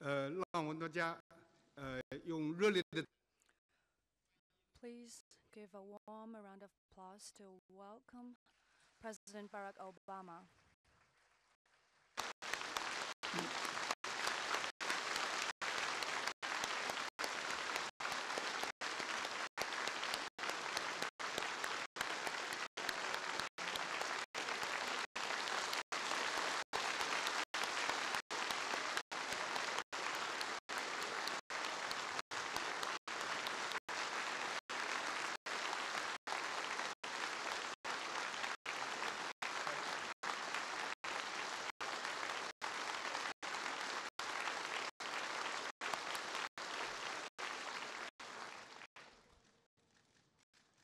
让我们大家用热烈的。Please give a warm round of applause to welcome President Barack Obama.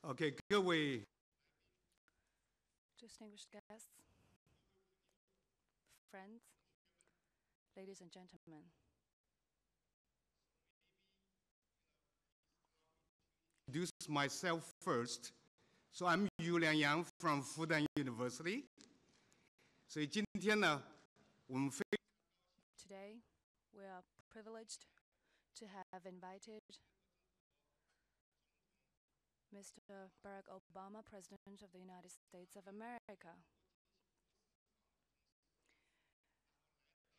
OK， 各位 Distinguished guests, friends, ladies and gentlemen. Introduce myself first. So I'm Yu Liangyang from Fudan University. 所以今天呢，我们Today, we are privileged to have invited Mr. Barack Obama, President of the United States of America.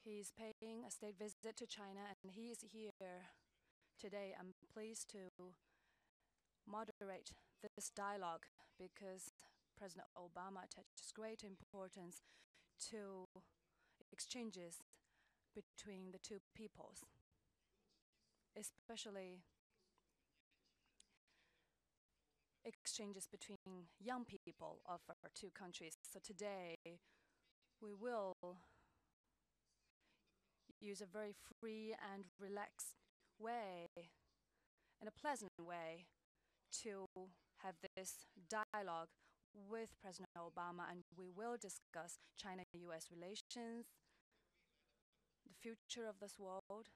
He's paying a state visit to China, and he is here today. I'm pleased to moderate this dialogue because President Obama attaches great importance to exchanges between the two peoples, especially exchanges between young people of our two countries. So today, we will use a very free and relaxed way, and a pleasant way, to have this dialogue with President Obama, and we will discuss China-US relations, the future of this world,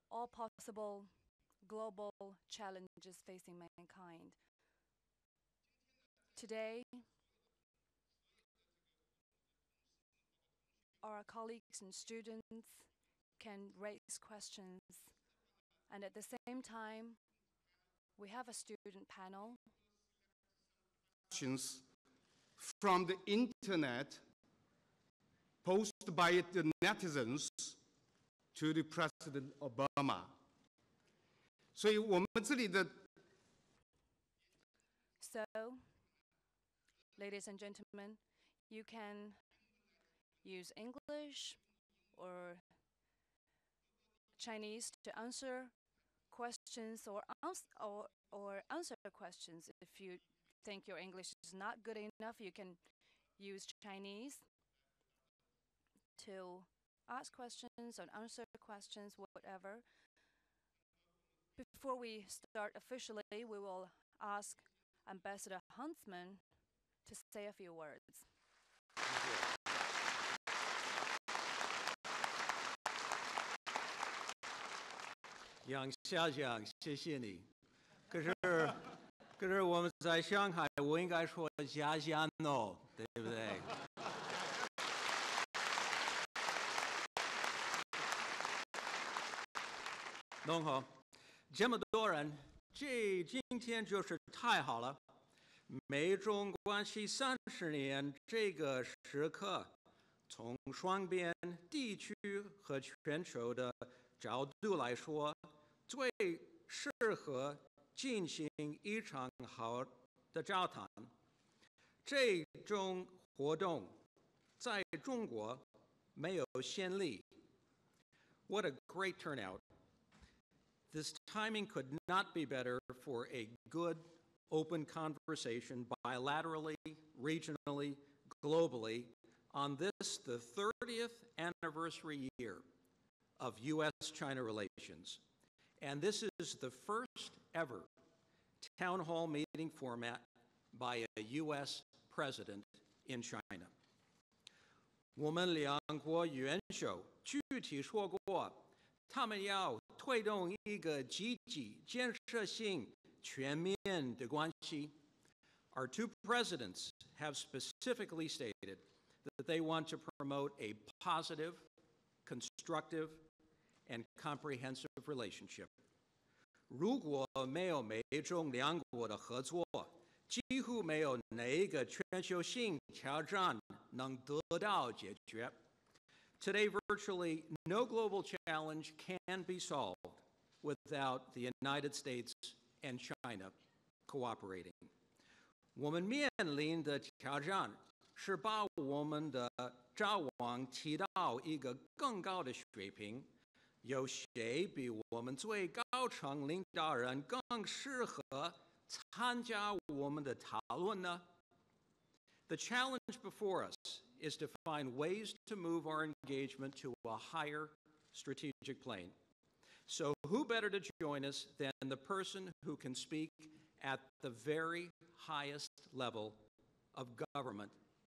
all possible global challenges facing mankind. Today, our colleagues and students can raise questions, and at the same time, we have a student panel. Questions from the internet posted by the netizens to the President Obama. 所以我们这里的 So, ladies and gentlemen, you can use English or Chinese to answer questions or answer questions. If you think your English is not good enough, you can use Chinese to ask questions or answer questions, whatever. Before we start officially, we will ask Ambassador Huntsman to say a few words. 杨校长，谢谢你。可是我们在上海，我应该说家乡哦，对不对？弄好，这么多人，今天就是太好了。美中关系30年这个时刻，从双边、地区和全球的角度来说，最适合进行一场好的交谈。这种活动在中国没有先例。What a great turnout! This timing could not be better for a good, open conversation bilaterally, regionally, globally on this, the 30th anniversary year of U.S.-China relations. And this is the first ever town hall meeting format by a U.S. president in China. 我们两国元首具体说过，他们要推动一个积极、建设性、全面的关系。Our two presidents have specifically stated that they want to promote a positive, constructive, and comprehensive relationship. 如果没有美中两国的合作，几乎没有哪一个全球性挑战能得到解决。Today, virtually no global challenge can be solved without the United States and China cooperating. 我们面临的挑战是把我们的展望提到一个更高的水平。有谁比我们最高层领导人更适合参加我们的讨论呢？ The challenge before us is to find ways to move our engagement to a higher strategic plane. So who better to join us than the person who can speak at the very highest level of government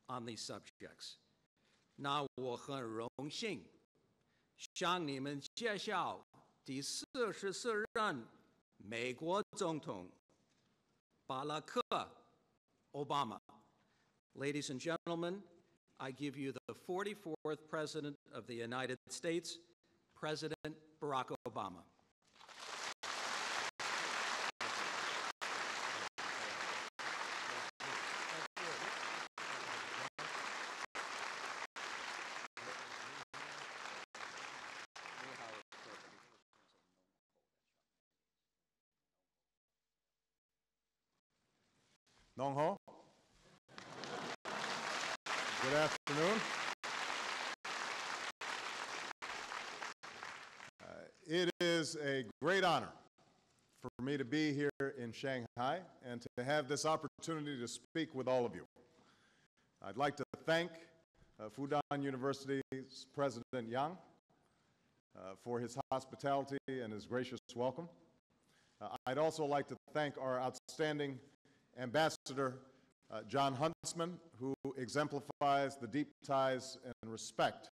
on these subjects? 那我很荣幸向你们介绍第44任美国总统巴拉克·奥巴马。Ladies and gentlemen, I give you the 44th President of the United States, President Barack Obama. Nong Ho. Good afternoon. It is a great honor for me to be here in Shanghai and to have this opportunity to speak with all of you. I'd like to thank Fudan University's President Yang for his hospitality and his gracious welcome. I'd also like to thank our outstanding Ambassador John Huntsman, who exemplifies the deep ties and respect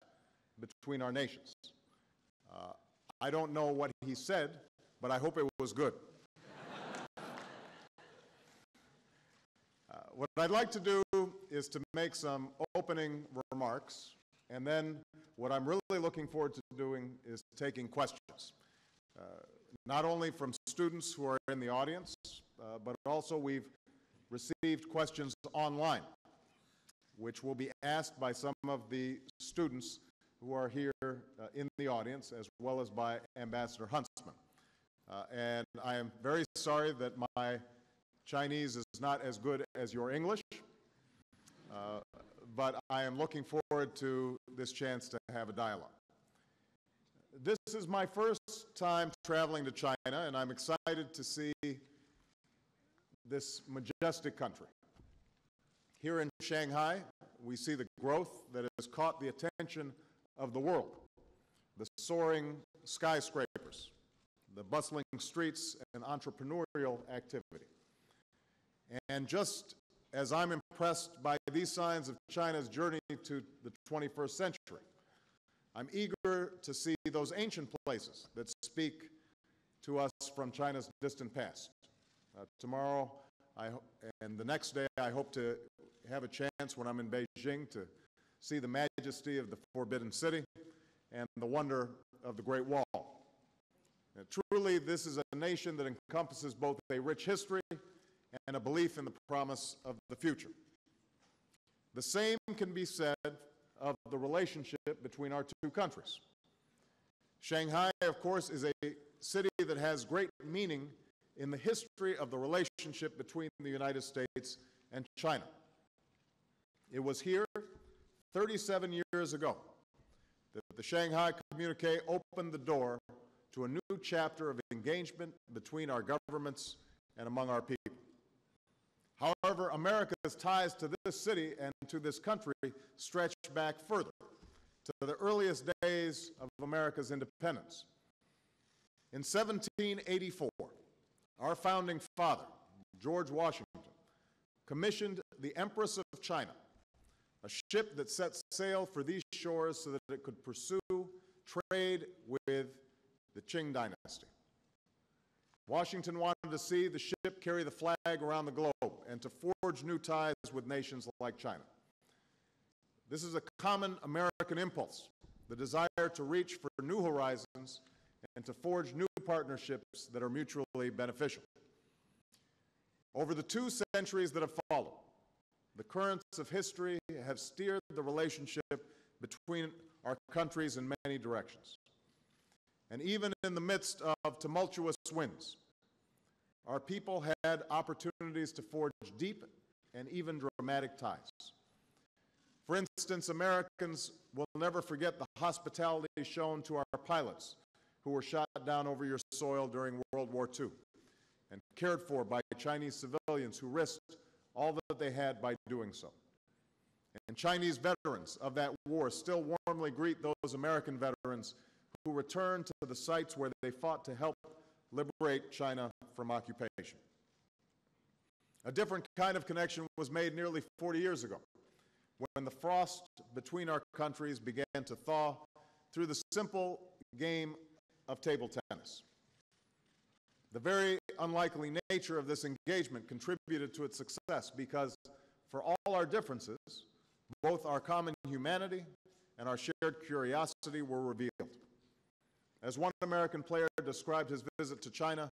between our nations. I don't know what he said, but I hope it was good. What I'd like to do is to make some opening remarks, and then what I'm really looking forward to doing is taking questions, not only from students who are in the audience, but also we've received questions online, which will be asked by some of the students who are here in the audience, as well as by Ambassador Huntsman. And I am very sorry that my Chinese is not as good as your English, but I am looking forward to this chance to have a dialogue. This is my first time traveling to China, and I'm excited to see this majestic country. Here in Shanghai, we see the growth that has caught the attention of the world, the soaring skyscrapers, the bustling streets, and entrepreneurial activity. And just as I'm impressed by these signs of China's journey to the 21st century, I'm eager to see those ancient places that speak to us from China's distant past. Tomorrow and the next day, I hope to have a chance when I'm in Beijing to see the majesty of the Forbidden City and the wonder of the Great Wall. And truly, this is a nation that encompasses both a rich history and a belief in the promise of the future. The same can be said of the relationship between our two countries. Shanghai, of course, is a city that has great meaning in the history of the relationship between the United States and China. It was here 37 years ago that the Shanghai Communique opened the door to a new chapter of engagement between our governments and among our people. However, America's ties to this city and to this country stretch back further, to the earliest days of America's independence. In 1784, our founding father, George Washington, commissioned the Empress of China, a ship that set sail for these shores so that it could pursue trade with the Qing dynasty. Washington wanted to see the ship carry the flag around the globe and to forge new ties with nations like China. This is a common American impulse, the desire to reach for new horizons and to forge new partnerships that are mutually beneficial. Over the 2 centuries that have followed, the currents of history have steered the relationship between our countries in many directions. And even in the midst of tumultuous winds, our people had opportunities to forge deep and even dramatic ties. For instance, Americans will never forget the hospitality shown to our pilots who were shot down over your soil during World War II and cared for by Chinese civilians who risked all that they had by doing so. And Chinese veterans of that war still warmly greet those American veterans who returned to the sites where they fought to help liberate China from occupation. A different kind of connection was made nearly 40 years ago, when the frost between our countries began to thaw through the simple game of table tennis. The very unlikely nature of this engagement contributed to its success because, for all our differences, both our common humanity and our shared curiosity were revealed. As one American player described his visit to China,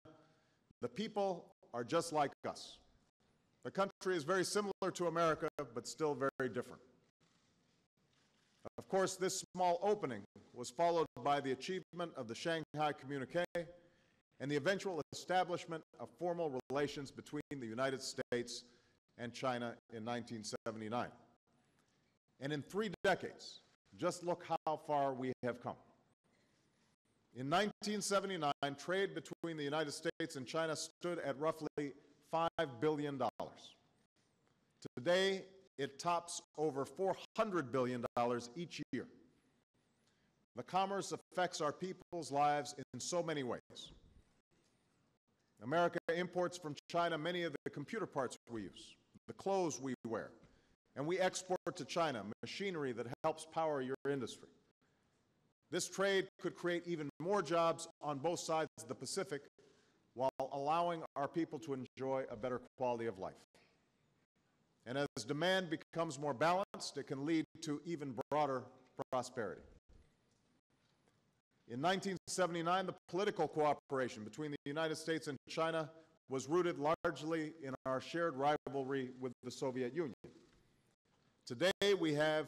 the people are just like us. The country is very similar to America, but still very different. Of course, this small opening was followed by the achievement of the Shanghai Communique and the eventual establishment of formal relations between the United States and China in 1979. And in 3 decades, just look how far we have come. In 1979, trade between the United States and China stood at roughly $5 billion. Today, it tops over $400 billion each year. The commerce affects our people's lives in so many ways. America imports from China many of the computer parts we use, the clothes we wear, and we export to China machinery that helps power your industry. This trade could create even more jobs on both sides of the Pacific while allowing our people to enjoy a better quality of life. And as demand becomes more balanced, it can lead to even broader prosperity. In 1979, the political cooperation between the United States and China was rooted largely in our shared rivalry with the Soviet Union. Today, we have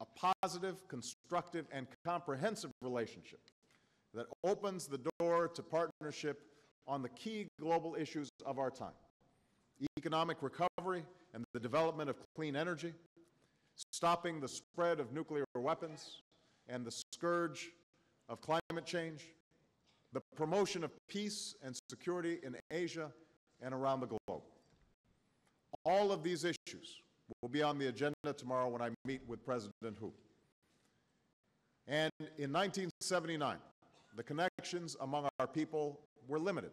a positive, constructive, and comprehensive relationship that opens the door to partnership on the key global issues of our time: economic recovery and the development of clean energy, stopping the spread of nuclear weapons and the scourge of climate change, the promotion of peace and security in Asia and around the globe. All of these issues will be on the agenda tomorrow when I meet with President Hu. And in 1979, the connections among our people were limited.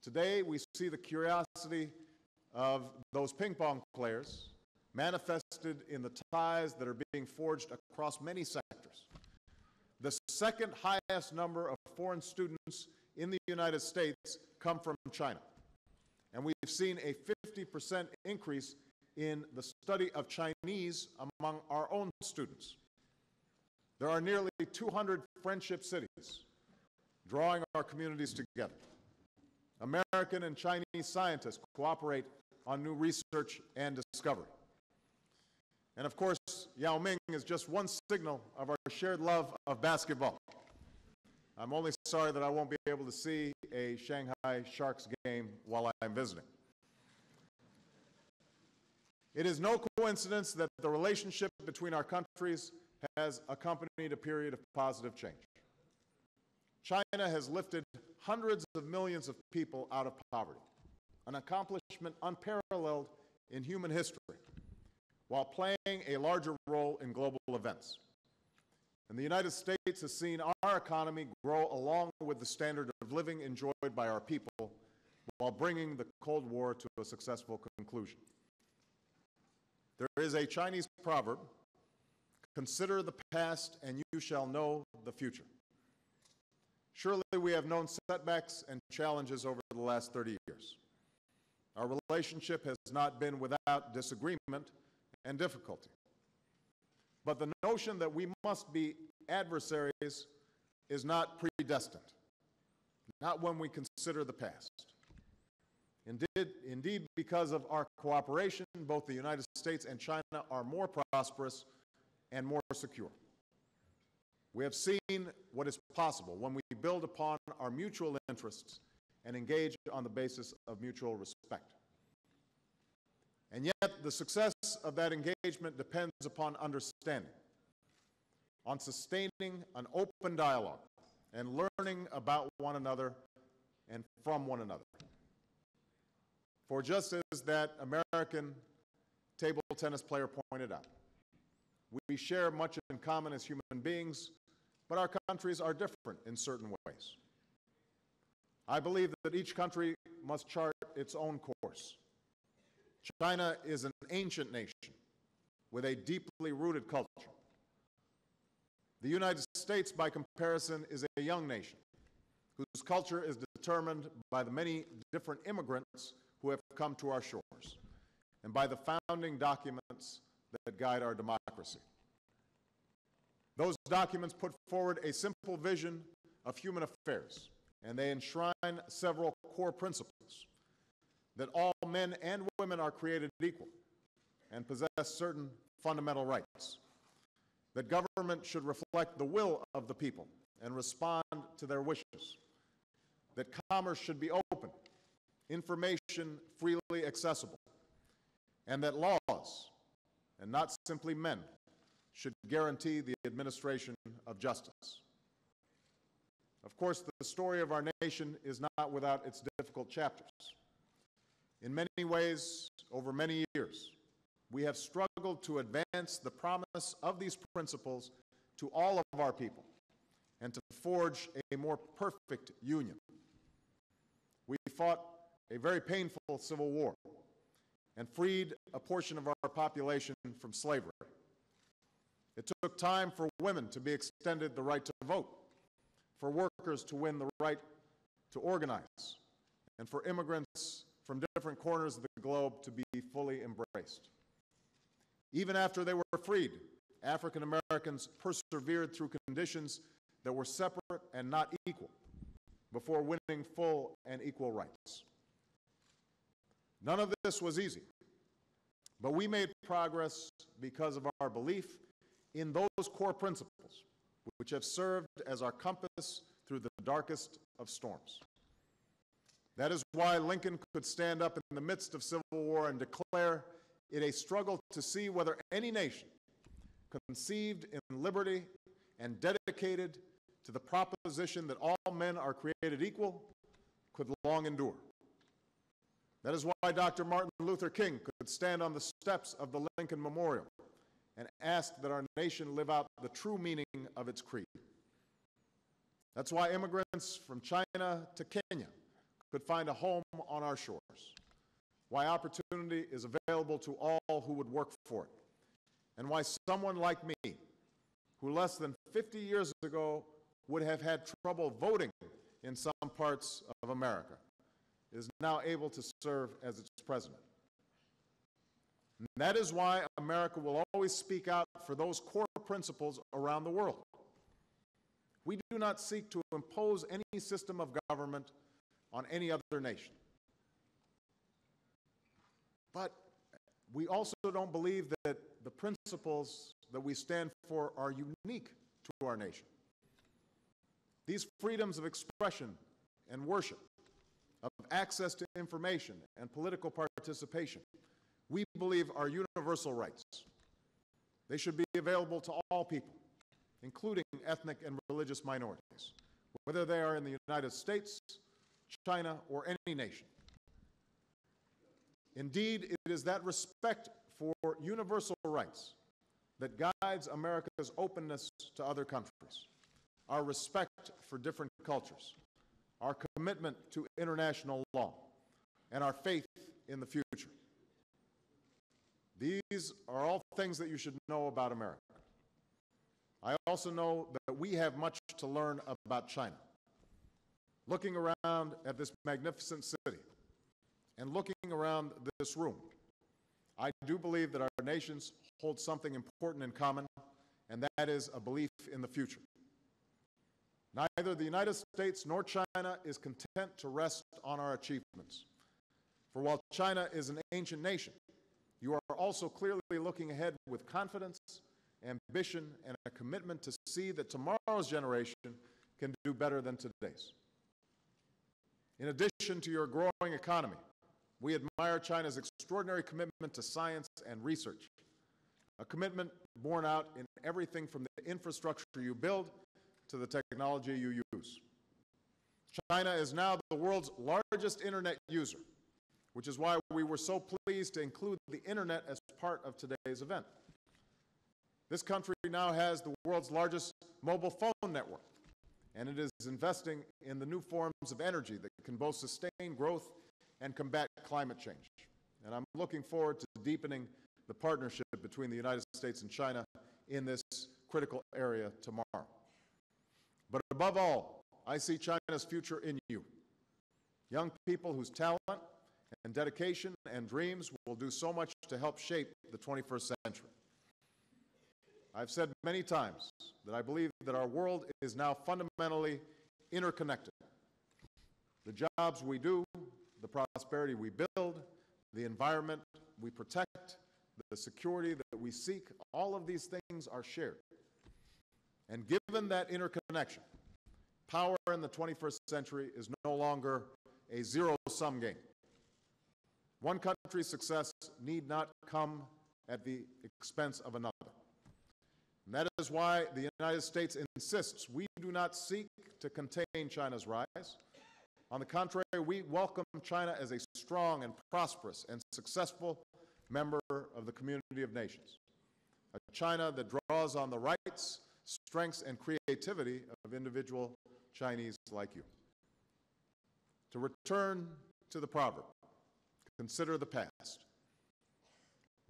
Today, we see the curiosity of those ping pong players manifested in the ties that are being forged across many sectors. The second highest number of foreign students in the United States come from China. And we've seen a 50% increase in the study of Chinese among our own students. There are nearly 200 friendship cities drawing our communities together. American and Chinese scientists cooperate on new research and discovery. And of course, Yao Ming is just one signal of our shared love of basketball. I'm only sorry that I won't be able to see a Shanghai Sharks game while I'm visiting. It is no coincidence that the relationship between our countries has accompanied a period of positive change. China has lifted hundreds of millions of people out of poverty, an accomplishment unparalleled in human history, while playing a larger role in global events. And the United States has seen our economy grow along with the standard of living enjoyed by our people while bringing the Cold War to a successful conclusion. There is a Chinese proverb, "Consider the past and you shall know the future." Surely we have known setbacks and challenges over the last 30 years. Our relationship has not been without disagreement and difficulty. But the notion that we must be adversaries is not predestined, not when we consider the past. Indeed, because of our cooperation, both the United States and China are more prosperous and more secure. We have seen what is possible when we build upon our mutual interests and engage on the basis of mutual respect. And yet, the success of that engagement depends upon understanding, on sustaining an open dialogue, and learning about one another and from one another. For just as that American table tennis player pointed out, we share much in common as human beings, but our countries are different in certain ways. I believe that each country must chart its own course. China is an ancient nation with a deeply rooted culture. The United States, by comparison, is a young nation whose culture is determined by the many different immigrants who have come to our shores and by the founding documents that guide our democracy. Those documents put forward a simple vision of human affairs, and they enshrine several core principles: that all men and women are created equal and possess certain fundamental rights, that government should reflect the will of the people and respond to their wishes, that commerce should be open, information freely accessible, and that laws, and not simply men, should guarantee the administration of justice. Of course, the story of our nation is not without its difficult chapters. In many ways, over many years, we have struggled to advance the promise of these principles to all of our people and to forge a more perfect union. We fought a very painful civil war and freed a portion of our population from slavery. It took time for women to be extended the right to vote, for workers to win the right to organize, and for immigrants from different corners of the globe to be fully embraced. Even after they were freed, African Americans persevered through conditions that were separate and not equal before winning full and equal rights. None of this was easy, but we made progress because of our belief in those core principles, which have served as our compass through the darkest of storms. That is why Lincoln could stand up in the midst of civil war and declare it a struggle to see whether any nation conceived in liberty and dedicated to the proposition that all men are created equal could long endure. That is why Dr. Martin Luther King could stand on the steps of the Lincoln Memorial and ask that our nation live out the true meaning of its creed. That's why immigrants from China to Kenya could find a home on our shores, why opportunity is available to all who would work for it, and why someone like me, who less than 50 years ago would have had trouble voting in some parts of America, is now able to serve as its president. And that is why America will always speak out for those core principles around the world. We do not seek to impose any system of government on any other nation. But we also don't believe that the principles that we stand for are unique to our nation. These freedoms of expression and worship, of access to information and political participation, we believe are universal rights. They should be available to all people, including ethnic and religious minorities, whether they are in the United States, China, or any nation. Indeed, it is that respect for universal rights that guides America's openness to other countries, our respect for different cultures, our commitment to international law, and our faith in the future. These are all things that you should know about America. I also know that we have much to learn about China. Looking around at this magnificent city and looking around this room, I do believe that our nations hold something important in common, and that is a belief in the future. Neither the United States nor China is content to rest on our achievements. For while China is an ancient nation, you are also clearly looking ahead with confidence, ambition, and a commitment to see that tomorrow's generation can do better than today's. In addition to your growing economy, we admire China's extraordinary commitment to science and research, a commitment borne out in everything from the infrastructure you build to the technology you use. China is now the world's largest internet user, which is why we were so pleased to include the internet as part of today's event. This country now has the world's largest mobile phone network, and it is investing in the new forms of energy that can both sustain growth and combat climate change. And I'm looking forward to deepening the partnership between the United States and China in this critical area tomorrow. But above all, I see China's future in you, young people whose talent and dedication and dreams will do so much to help shape the 21st century. I've said many times that I believe that our world is now fundamentally interconnected. The jobs we do, the prosperity we build, the environment we protect, the security that we seek, all of these things are shared. And given that interconnection, power in the 21st century is no longer a zero-sum game. One country's success need not come at the expense of another. And that is why the United States insists we do not seek to contain China's rise. On the contrary, we welcome China as a strong and prosperous and successful member of the community of nations. A China that draws on the rights, strengths, and creativity of individual Chinese like you. To return to the proverb, consider the past.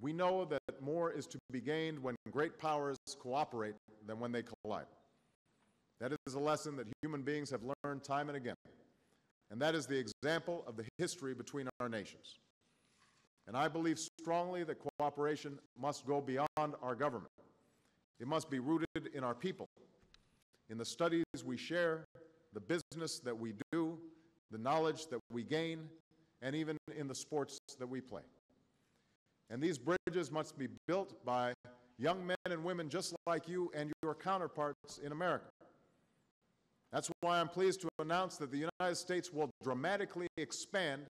We know that more is to be gained when great powers cooperate than when they collide. That is a lesson that human beings have learned time and again. And that is the example of the history between our nations. And I believe strongly that cooperation must go beyond our government. It must be rooted in our people, in the studies we share, the business that we do, the knowledge that we gain, and even in the sports that we play. And these bridges must be built by young men and women just like you and your counterparts in America. That's why I'm pleased to announce that the United States will dramatically expand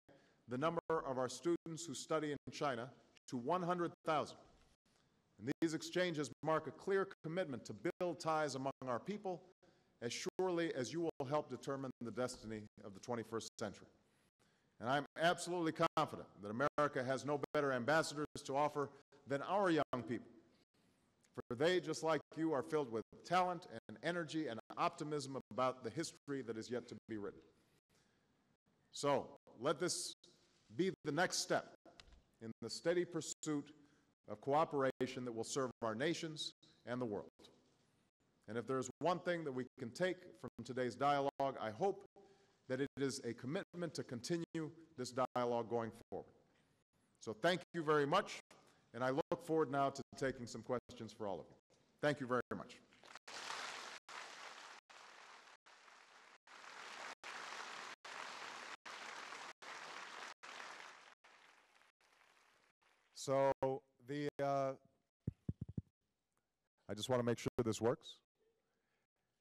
the number of our students who study in China to 100,000. And these exchanges mark a clear commitment to build ties among our people as surely as you will help determine the destiny of the 21st century. And I'm absolutely confident that America has no better ambassadors to offer than our young people. For they, just like you, are filled with talent and energy and optimism about the history that is yet to be written. So, let this be the next step in the steady pursuit of cooperation that will serve our nations and the world. And if there's one thing that we can take from today's dialogue, I hope that it is a commitment to continue this dialogue going forward. So thank you very much, and I look forward now to taking some questions for all of you. Thank you very much. So I just want to make sure this works.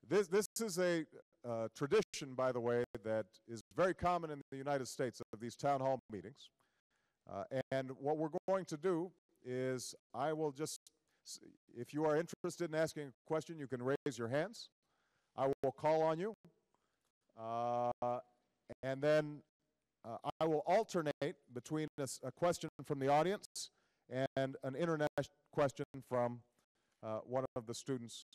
This is a tradition, by the way, that is very common in the United States of these town hall meetings. And what we're going to do is I will just, if you are interested in asking a question, you can raise your hands. I will call on you. And then I will alternate between a question from the audience and an internet question from one of the students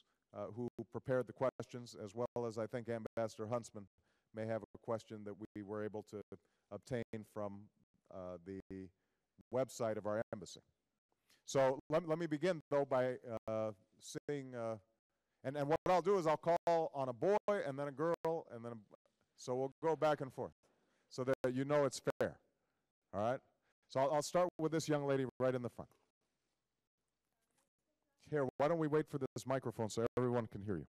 who prepared the questions, as well as I think Ambassador Huntsman may have a question that we were able to obtain from the website of our embassy. So let me begin, though, by seeing, and what I'll do is I'll call on a boy and then a girl, and then so we'll go back and forth so that you know it's fair. All right? So I'll start with this young lady right in the front. Here, why don't we wait for this microphone so everyone can hear you?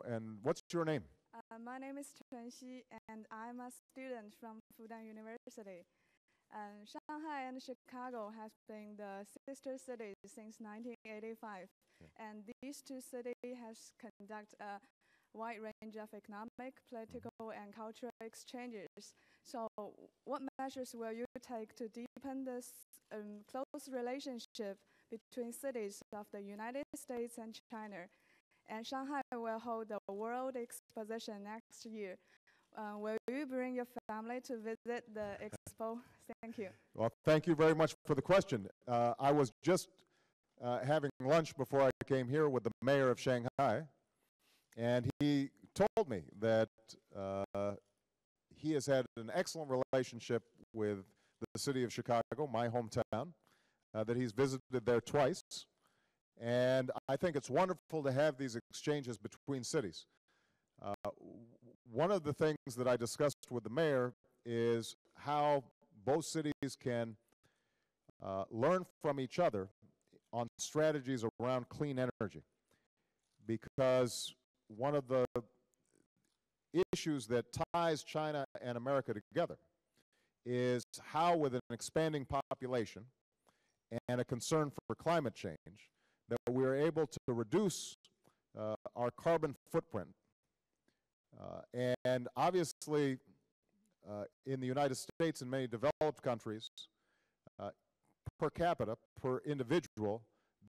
And what's your name? My name is Chen Xi, and I'm a student from Fudan University. Shanghai and Chicago have been the sister cities since 1985, and these two cities have conducted a wide range of economic, political, and cultural exchanges. So, what measures will you take to deepen this close relationship between cities of the United States and China? And Shanghai will hold the World Exposition next year. Will you bring your family to visit the expo? Thank you. Well, thank you very much for the question. I was just having lunch before I came here with the mayor of Shanghai, and he told me that he has had an excellent relationship with the city of Chicago, my hometown, that he's visited there twice. And I think it's wonderful to have these exchanges between cities. One of the things that I discussed with the mayor is how both cities can learn from each other on strategies around clean energy. Because one of the issues that ties China and America together is how, with an expanding population and a concern for climate change, that we are able to reduce our carbon footprint. And obviously, in the United States and many developed countries, per capita, per individual,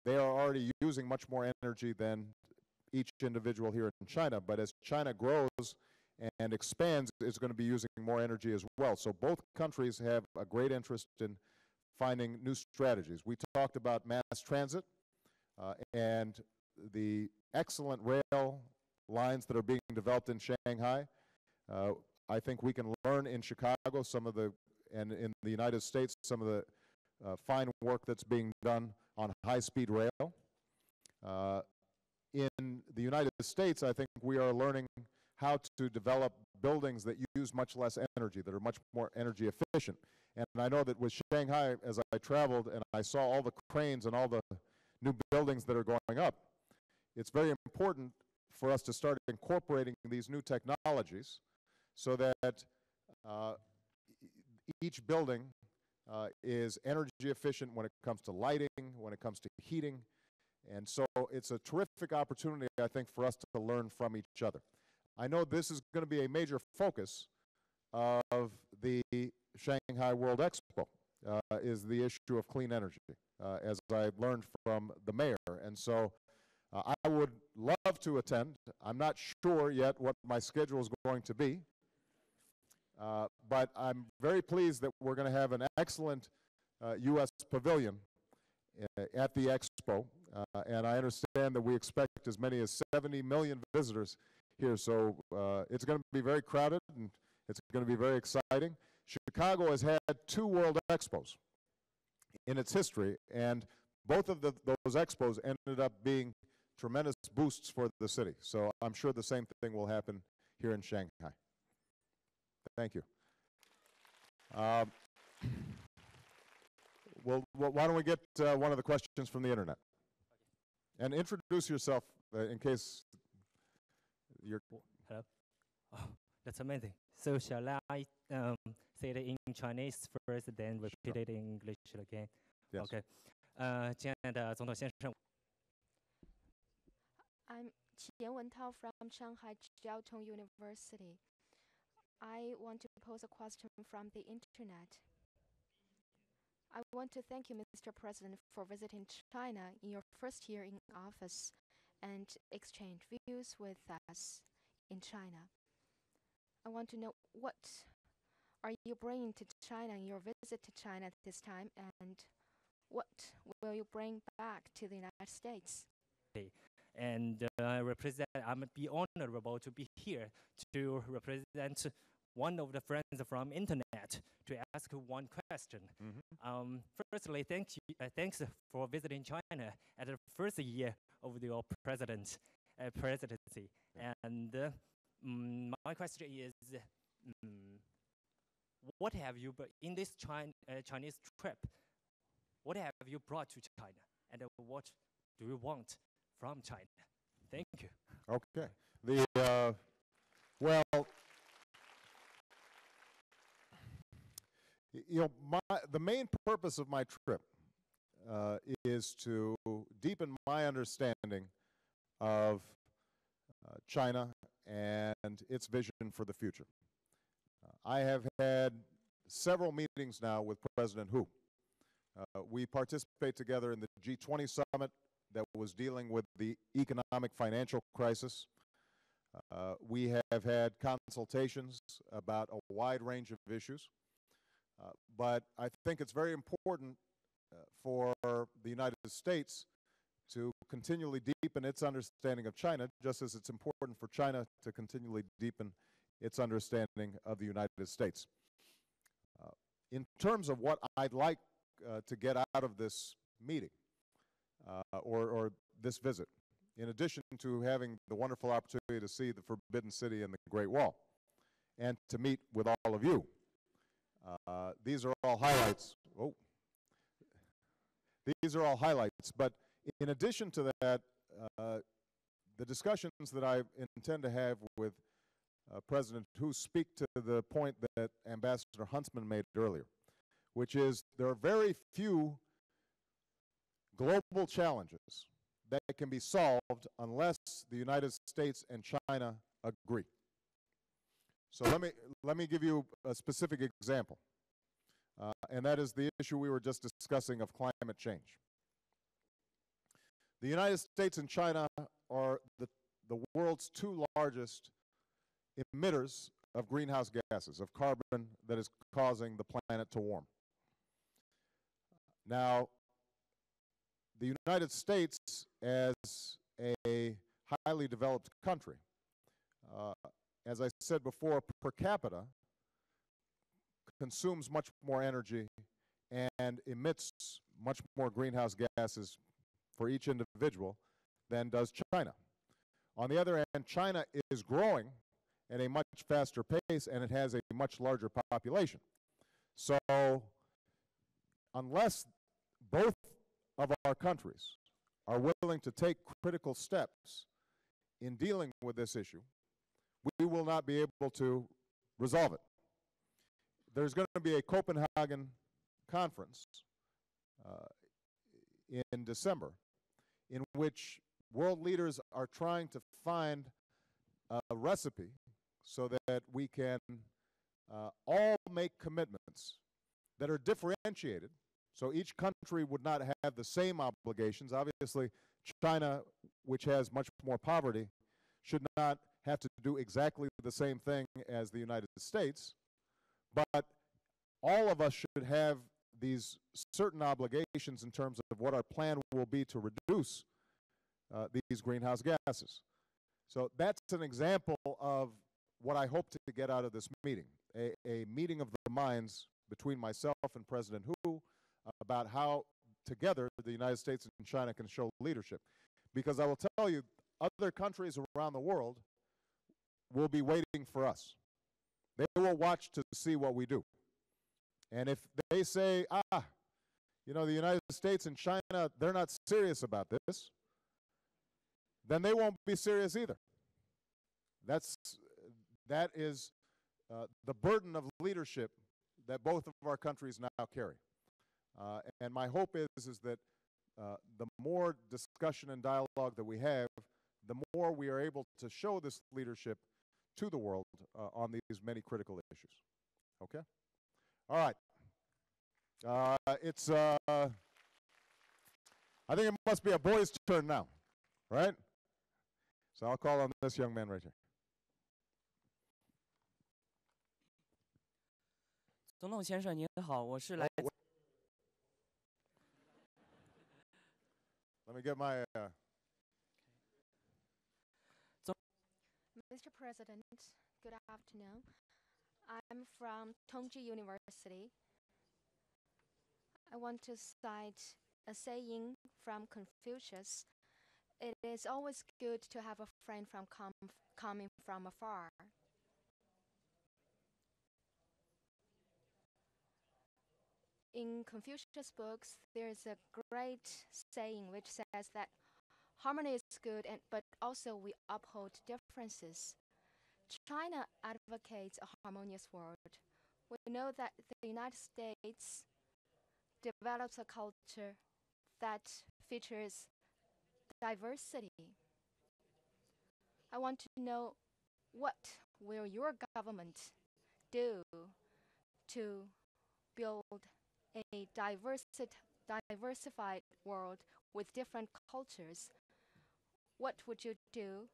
they are already using much more energy than each individual here in China. But as China grows and expands, it's going to be using more energy as well. So both countries have a great interest in finding new strategies. We talked about mass transit and the excellent rail lines that are being developed in Shanghai. I think we can learn in Chicago and in the United States some of the fine work that's being done on high-speed rail. In the United States, I think we are learning how to develop buildings that use much less energy, that are much more energy efficient. And I know that with Shanghai, as I traveled and I saw all the cranes and all the new buildings that are going up, it's very important for us to start incorporating these new technologies so that each building is energy efficient when it comes to lighting, when it comes to heating. And so it's a terrific opportunity, I think, for us to learn from each other. I know this is going to be a major focus of the Shanghai World Expo, is the issue of clean energy, as I learned from the mayor. And so I would love to attend. I'm not sure yet what my schedule is going to be, but I'm very pleased that we're going to have an excellent U.S. pavilion at the expo, and I understand that we expect as many as 70 million visitors here, so it's going to be very crowded and it's going to be very exciting. Chicago has had 2 World Expos in its history, and both of those expos ended up being tremendous boosts for the city. So I'm sure the same thing will happen here in Shanghai. Thank you. Well, why don't we get one of the questions from the internet? And introduce yourself in case you're... Hello. Oh, that's amazing. So shall I say it in Chinese first, then repeat it in English again? Yes. Okay. 亲爱的总统先生 I'm Qian Wentao from Shanghai University. I want to pose a question from the internet. I want to thank you, Mr. President, for visiting China in your first year in office and exchange views with us in China. I want to know what are you bringing to China in your visit to China this time, and what will you bring back to the United States? And I'm be honorable to be here to represent one of the friends from internet to ask one question. Firstly, thanks for visiting China at the first year of your presidency. And my question is, in this Chinese trip, what have you brought to China? and what do you want from China? Thank you. Okay. Well, the main purpose of my trip is to deepen my understanding of China and its vision for the future. I have had several meetings now with President Hu. We participate together in the G20 summit that was dealing with the economic financial crisis. We have had consultations about a wide range of issues. But I think it's very important for the United States to continually deepen its understanding of China, just as it's important for China to continually deepen its understanding of the United States. In terms of what I'd like to get out of this meeting or this visit, in addition to having the wonderful opportunity to see the Forbidden City and the Great Wall, and to meet with all of you, these are all highlights. Oh. These are all highlights, but in addition to that, the discussions that I intend to have with President Hu speak to the point that Ambassador Huntsman made earlier, which is there are very few global challenges that can be solved unless the United States and China agree. So let me give you a specific example, and that is the issue we were just discussing of climate change. The United States and China are the world's two largest emitters of greenhouse gases, of carbon that is causing the planet to warm. Now, the United States, as a highly developed country, as I said before, per capita consumes much more energy and emits much more greenhouse gases for each individual than does China. On the other hand, China is growing at a much faster pace, and it has a much larger population. So unless both of our countries are willing to take critical steps in dealing with this issue, we will not be able to resolve it. There's going to be a Copenhagen conference in December in which world leaders are trying to find a recipe so that we can all make commitments that are differentiated. So each country would not have the same obligations. Obviously, China, which has much more poverty, should not have to do exactly the same thing as the United States, but all of us should have these certain obligations in terms of what our plan will be to reduce these greenhouse gases. So that's an example of what I hope to get out of this meeting, a meeting of the minds between myself and President Hu about how together the United States and China can show leadership. Because I will tell you, other countries around the world will be waiting for us. They will watch to see what we do. And if they say, you know, the United States and China, they're not serious about this, then they won't be serious either. That is the burden of leadership that both of our countries now carry. And my hope is that the more discussion and dialogue that we have, the more we are able to show this leadership to the world on these many critical issues. Okay? All right. I think it must be a boy's turn now, right? So I'll call on this young man right here. 总统先生您好，我是来。Let me get my. Mr. President, good afternoon. I'm from Tongji University. I want to cite a saying from Confucius. It is always good to have a friend from coming from afar. In Confucius' books, there's a great saying which says that harmony is good, but also we uphold differences. China advocates a harmonious world. We know that the United States develops a culture that features diversity. I want to know, what will your government do to build a diversified world with different cultures? What would you do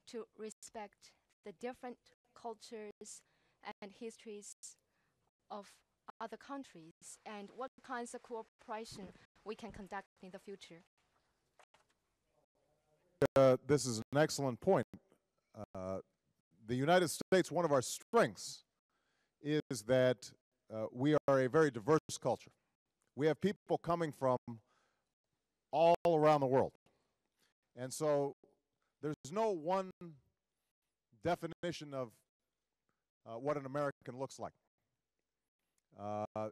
to respect the different cultures and histories of other countries, and what kinds of cooperation we can conduct in the future? This is an excellent point. The United States, one of our strengths is that we are a very diverse culture. We have people coming from all around the world. And so there's no one definition of what an American looks like.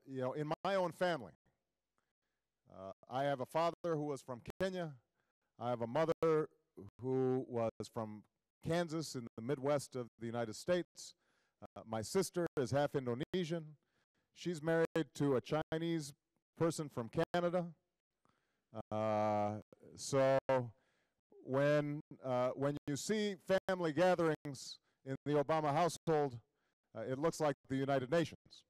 You know, in my own family, I have a father who was from Kenya. I have a mother who was from Kansas in the Midwest of the United States. My sister is half Indonesian. She's married to a Chinese person from Canada. So when you see family gatherings in the Obama household, it looks like the United Nations.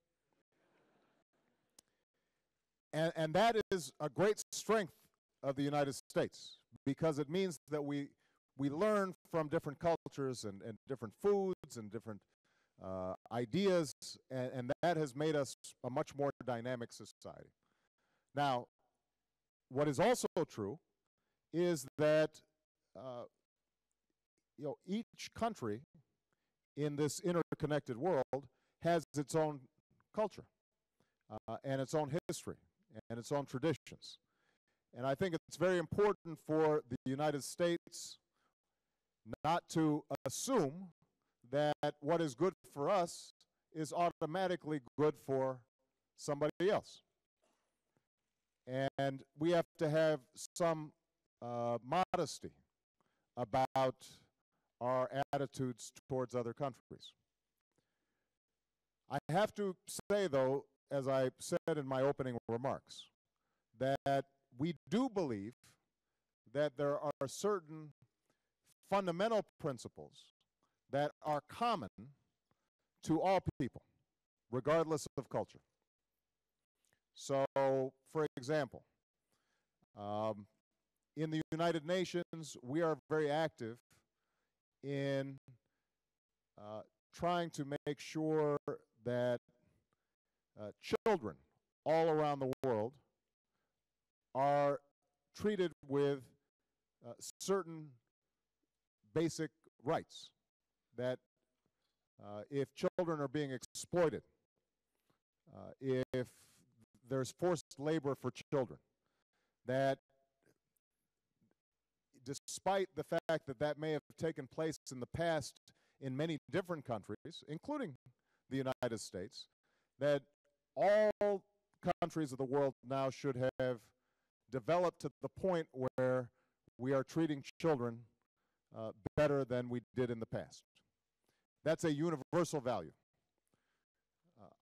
And that is a great strength of the United States, because it means that we learn from different cultures and different foods and different ideas, and that has made us a much more dynamic society. Now, what is also true is that you know, each country in this interconnected world has its own culture and its own history and its own traditions. And I think it's very important for the United States not to assume that what is good for us is automatically good for somebody else. And we have to have some modesty about our attitudes towards other countries. I have to say, though, as I said in my opening remarks, that we do believe that there are certain fundamental principles that are common to all people, regardless of culture. So, for example, in the United Nations, we are very active in trying to make sure that children all around the world are treated with certain basic rights, that if children are being exploited, if there's forced labor for children, that despite the fact that that may have taken place in the past in many different countries, including the United States, that all countries of the world now should have developed to the point where we are treating children better than we did in the past. That's a universal value.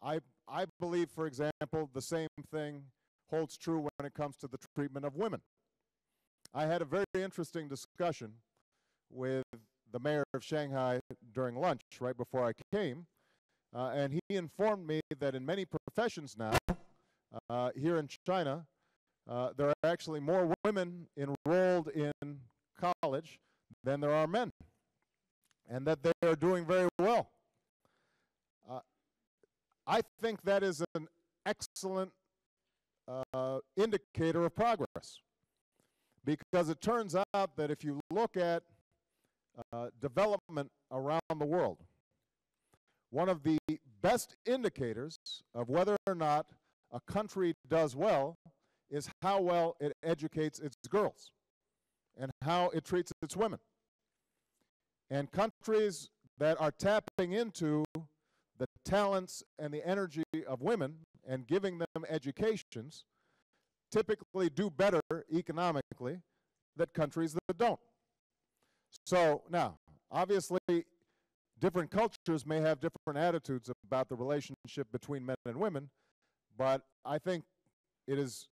I believe, for example, the same thing holds true when it comes to the treatment of women. I had a very interesting discussion with the mayor of Shanghai during lunch right before I came, and he informed me that in many professions now, here in China, there are actually more women enrolled in college than there are men, and that they are doing very well. I think that is an excellent indicator of progress, because it turns out that if you look at development around the world, one of the best indicators of whether or not a country does well is how well it educates its girls and how it treats its women. And countries that are tapping into the talents and the energy of women and giving them educations typically do better economically than countries that don't. So now, obviously, different cultures may have different attitudes about the relationship between men and women, but I think it is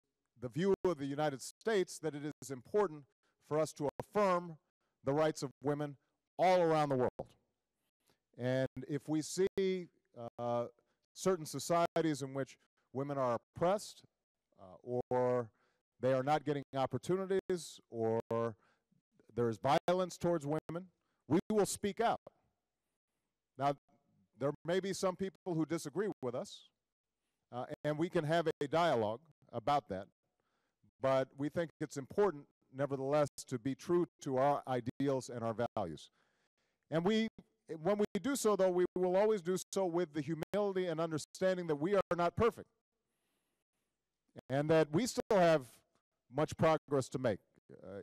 the view of the United States that it is important for us to affirm the rights of women all around the world. And if we see certain societies in which women are oppressed, or they are not getting opportunities, or there is violence towards women, we will speak out. Now, there may be some people who disagree with us, and we can have a dialogue about that, but we think it's important, nevertheless, to be true to our ideals and our values. And when we do so, though, we will always do so with the humility and understanding that we are not perfect, and that we still have much progress to make.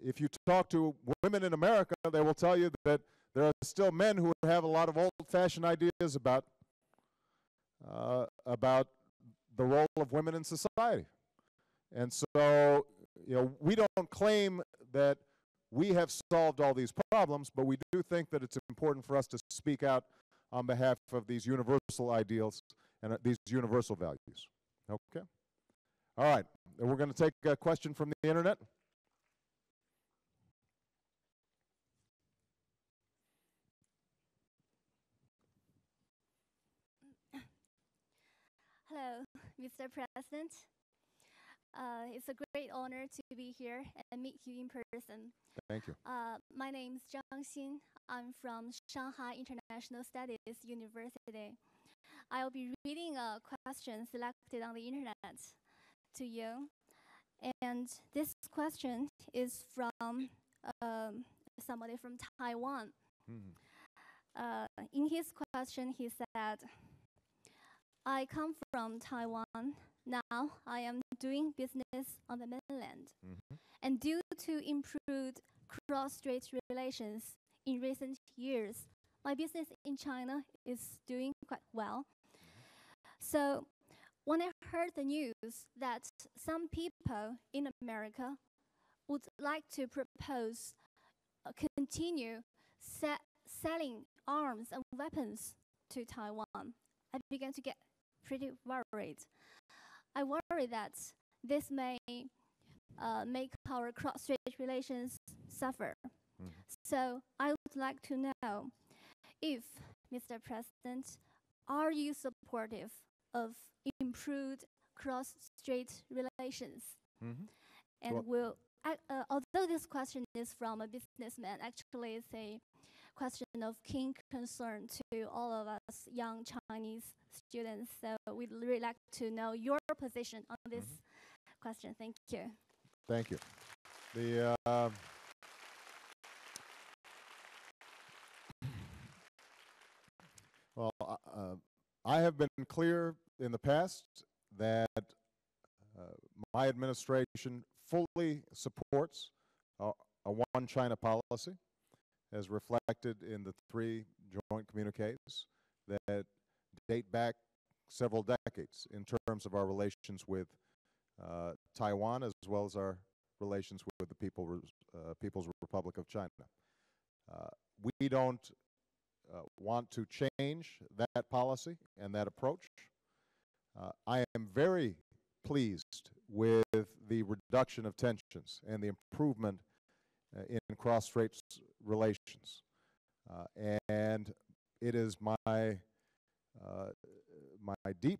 If you talk to women in America, they will tell you that there are still men who have a lot of old-fashioned ideas about the role of women in society. And so, we don't claim that we have solved all these problems, but we do think that it's important for us to speak out on behalf of these universal ideals and these universal values. Okay? All right. And we're going to take a question from the internet. Hello, Mr. President. It's a great honor to be here and meet you in person. Thank you. My name is Zhang Xin. I'm from Shanghai International Studies University. I'll be reading a question selected on the internet to you. And this question is from somebody from Taiwan. In his question, he said, I come from Taiwan. Now I am doing business on the mainland. And due to improved cross-strait relations in recent years, my business in China is doing quite well. So when I heard the news that some people in America would like to propose continue selling arms and weapons to Taiwan, I began to get pretty worried. I worry that this may make our cross-strait relations suffer. So I would like to know if, Mr. President, are you supportive of improved cross-strait relations? And although this question is from a businessman, actually it's a question of keen concern to all of us young Chinese students. So we'd really like to know your position on this question. Thank you. Thank you. I have been clear in the past that my administration fully supports a one China policy, as reflected in the 3 joint communiques that date back several decades in terms of our relations with Taiwan, as well as our relations with the People's Republic of China. We don't want to change that policy and that approach. I am very pleased with the reduction of tensions and the improvement in cross-strait relations. And it is my deep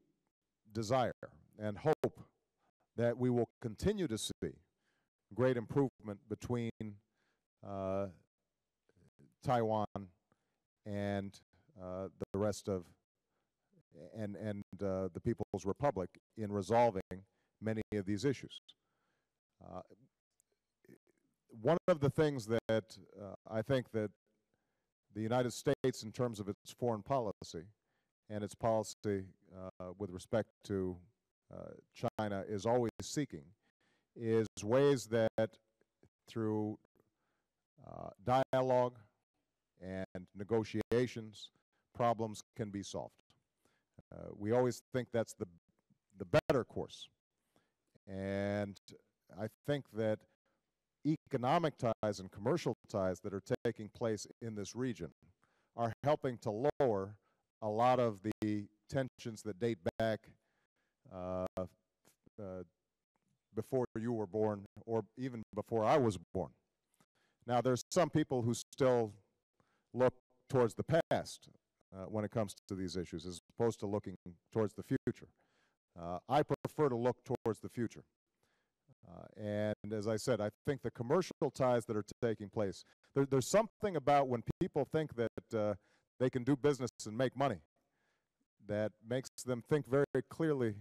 desire and hope that we will continue to see great improvement between Taiwan and the rest of the People's Republic in resolving many of these issues. One of the things that I think that the United States, in terms of its foreign policy and its policy with respect to China, is always seeking, is ways that through dialogue and negotiations, problems can be solved. We always think that's the better course. And I think that economic ties and commercial ties that are taking place in this region are helping to lower a lot of the tensions that date back before you were born, or even before I was born. Now, there's some people who still look towards the past when it comes to these issues, as opposed to looking towards the future. I prefer to look towards the future. And as I said, I think the commercial ties that are taking place, there's something about when people think that they can do business and make money that makes them think very clearly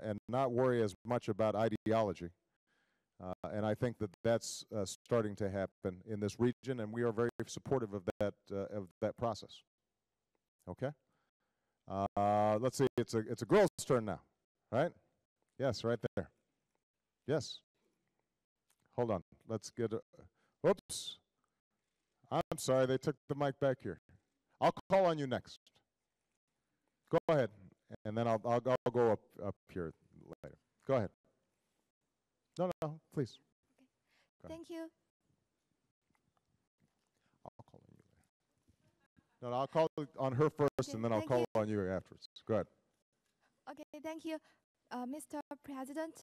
and not worry as much about ideology. And I think that that's starting to happen in this region, and we are very supportive of that process. Okay? Let's see, it's a girl's turn now, right? Yes, right there. Yes. Hold on. Let's get a, whoops. I'm sorry, they took the mic back here. I'll call on you next. Go ahead, and then I'll go up here later. Go ahead. No, please. Okay. Thank you. I'll call on you later. No, I'll call on her first, and then I'll call on you afterwards. Go ahead. Okay, thank you, Mr. President.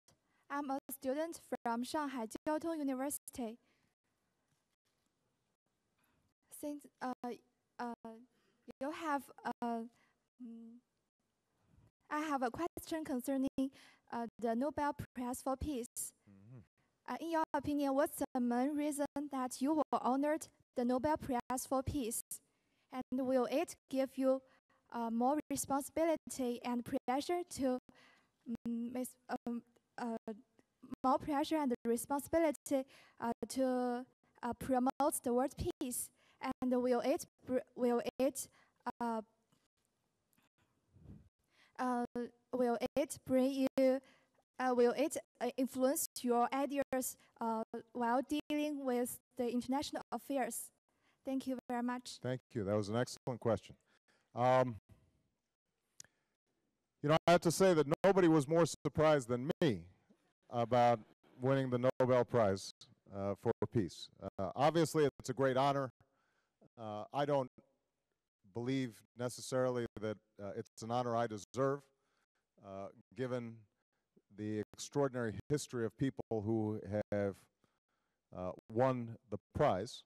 I'm a student from Shanghai University. Since you have, I have a question concerning the Nobel Prize for Peace. In your opinion, what's the main reason that you were honored the Nobel Prize for Peace? And will it give you more responsibility and pressure to more pressure and responsibility to promote the world peace? And will it bring you? Will it influence your ideas while dealing with the international affairs? Thank you very much. Thank you. That was an excellent question. You know, I have to say that nobody was more surprised than me about winning the Nobel Prize for Peace. Obviously, it's a great honor. I don't believe necessarily that it's an honor I deserve, given the extraordinary history of people who have won the prize.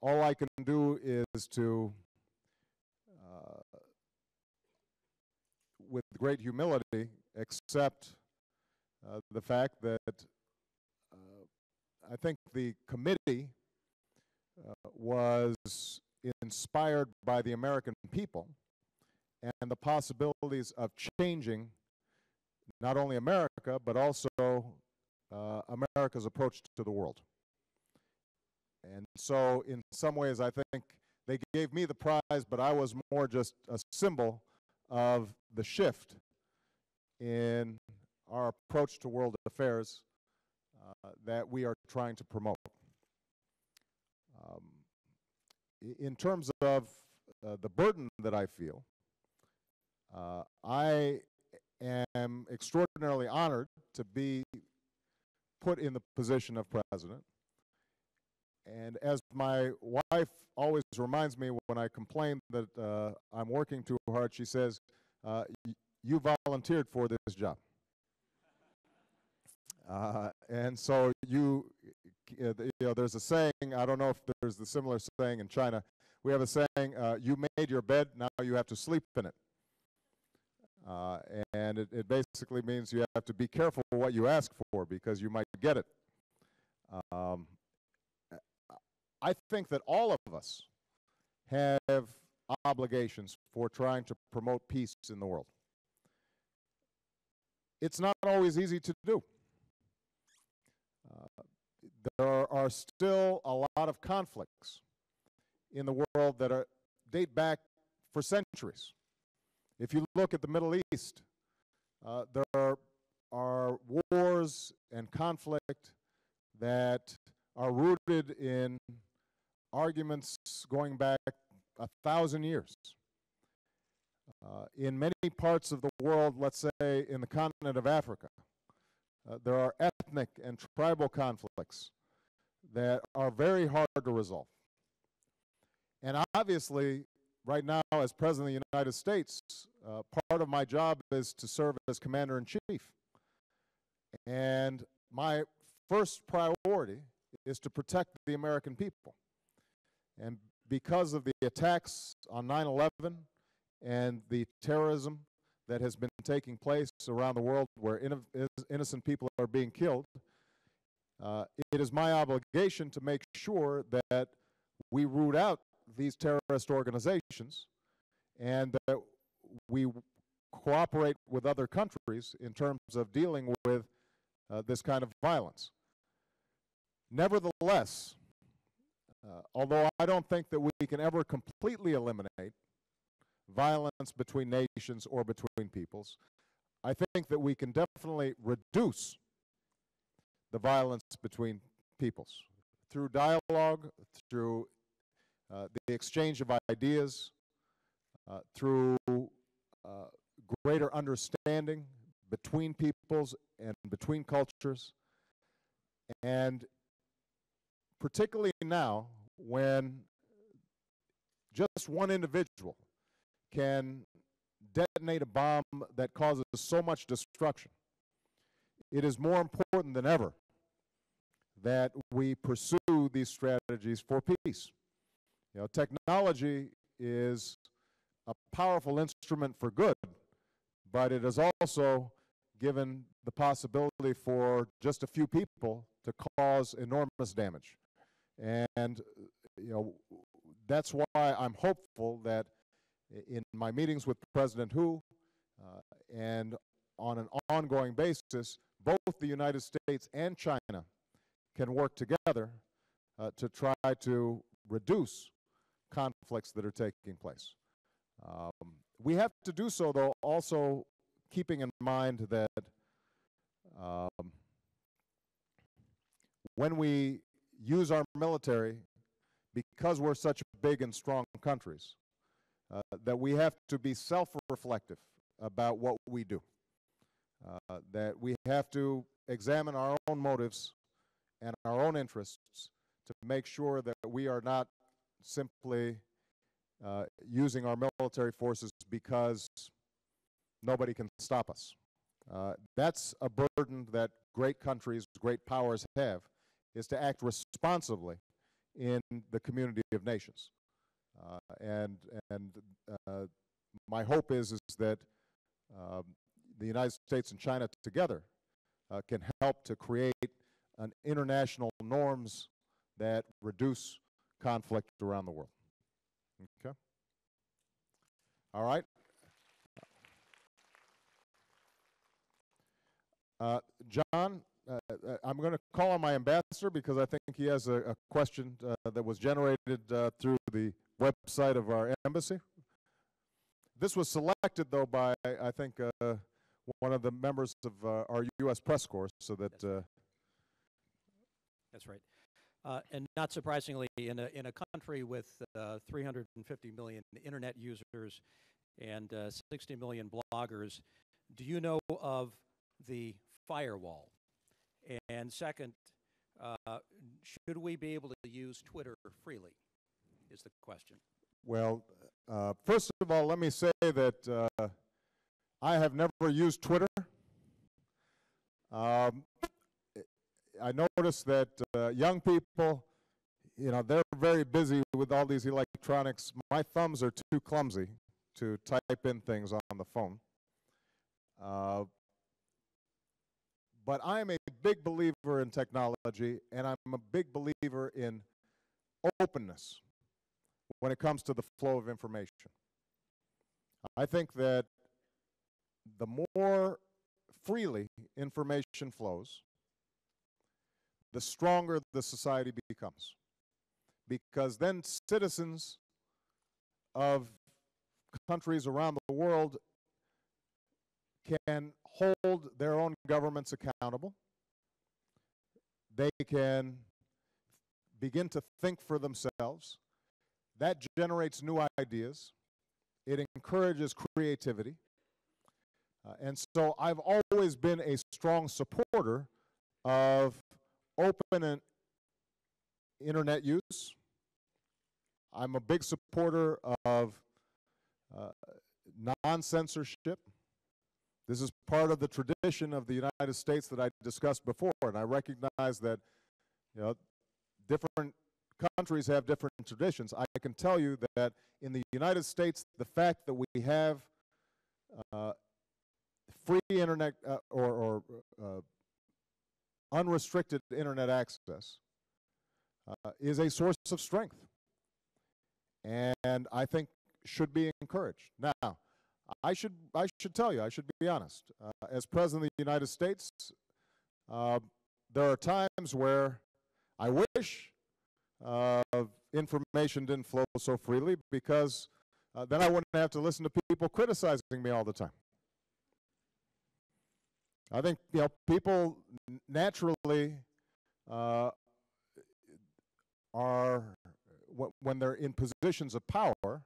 All I can do is to, with great humility, accept the fact that I think the committee was inspired by the American people and the possibilities of changing not only America, but also America's approach to the world. And so in some ways, I think they gave me the prize, but I was more just a symbol of the shift in our approach to world affairs that we are trying to promote. In terms of the burden that I feel, I am extraordinarily honored to be put in the position of president. And as my wife always reminds me when I complain that I'm working too hard, she says, you volunteered for this job. And so there's a saying, I don't know if there's the similar saying in China, we have a saying, you made your bed, now you have to sleep in it. And it basically means you have to be careful what you ask for because you might get it. I think that all of us have obligations for trying to promote peace in the world. It's not always easy to do. There are still a lot of conflicts in the world that date back for centuries. If you look at the Middle East, there are wars and conflict that are rooted in arguments going back 1,000 years. In many parts of the world, let's say in the continent of Africa, there are ethnic and tribal conflicts that are very hard to resolve. And obviously, right now, as President of the United States, part of my job is to serve as Commander-in-Chief. And my first priority is to protect the American people. And because of the attacks on 9/11 and the terrorism that has been taking place around the world where innocent people are being killed, it is my obligation to make sure that we root out these terrorist organizations and that we cooperate with other countries in terms of dealing with this kind of violence. Nevertheless, although I don't think that we can ever completely eliminate violence between nations or between peoples, I think that we can definitely reduce the violence between peoples through dialogue, through the exchange of ideas, through greater understanding between peoples and between cultures, and particularly now when just one individual can detonate a bomb that causes so much destruction, it is more important than ever that we pursue these strategies for peace. You know, technology is a powerful instrument for good, but it has also given the possibility for just a few people to cause enormous damage. And you know, that's why I'm hopeful that in my meetings with President Hu and on an ongoing basis, both the United States and China can work together to try to reduce conflicts that are taking place. We have to do so, though, also keeping in mind that when we use our military, because we're such big and strong countries, that we have to be self-reflective about what we do, that we have to examine our own motives and our own interests to make sure that we are not simply using our military forces because nobody can stop us. That's a burden that great countries, great powers have, is to act responsibly in the community of nations. My hope is that the United States and China together can help to create an international norms that reduce conflict around the world. Okay? All right. John, I'm going to call on my ambassador because I think he has a question that was generated through the website of our embassy. This was selected, though, by, I think, one of the members of our U.S. press corps, so that... That's right. And not surprisingly, in a country with 350 million internet users and 60 million bloggers, do you know of the firewall? And second, should we be able to use Twitter freely, is the question. Well, first of all, let me say that I have never used Twitter. I noticed that young people, you know, they're very busy with all these electronics. My thumbs are too clumsy to type in things on the phone. But I am a big believer in technology, and I'm a big believer in openness when it comes to the flow of information. I think that the more freely information flows, the stronger the society becomes. Because then citizens of countries around the world can hold their own governments accountable. They can begin to think for themselves. That generates new ideas. It encourages creativity. And so I've always been a strong supporter of open and internet use. I'm a big supporter of non-censorship. This is part of the tradition of the United States that I discussed before, and I recognize that, you know, different countries have different traditions. I can tell you that in the United States, the fact that we have free internet or unrestricted internet access is a source of strength, and I think should be encouraged. Now, I should tell you, I should be honest. As President of the United States, there are times where I wish information didn't flow so freely, because then I wouldn't have to listen to people criticizing me all the time. I think, you know, people naturally are, when they're in positions of power,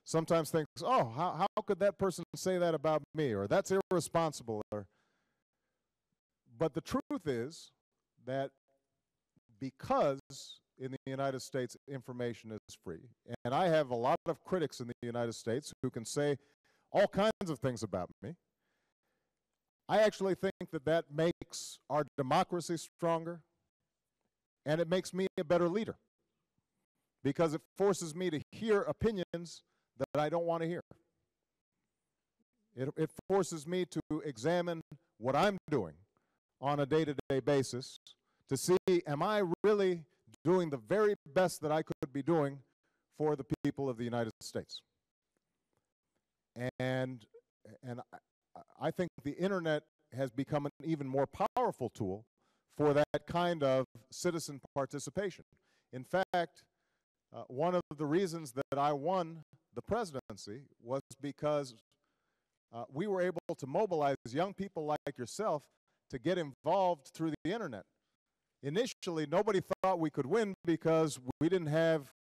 sometimes think, oh, how could that person say that about me, or that's irresponsible. But the truth is that because in the United States information is free, and I have a lot of critics in the United States who can say all kinds of things about me, I actually think that that makes our democracy stronger, and it makes me a better leader, because it forces me to hear opinions that I don't want to hear. It forces me to examine what I'm doing on a day-to-day basis to see, am I really doing the very best that I could be doing for the people of the United States? And I think the internet has become an even more powerful tool for that kind of citizen participation. In fact, one of the reasons that I won the presidency was because we were able to mobilize young people like yourself to get involved through the internet. Initially, nobody thought we could win because we didn't have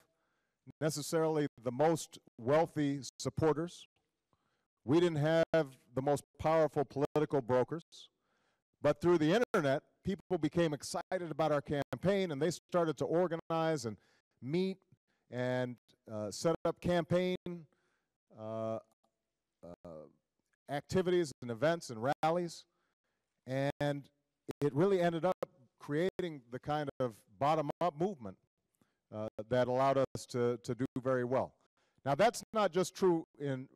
necessarily the most wealthy supporters. We didn't have the most powerful political brokers. But through the internet, people became excited about our campaign, and they started to organize and meet and set up campaign activities and events and rallies. And it really ended up creating the kind of bottom-up movement that allowed us to do very well. Now, that's not just true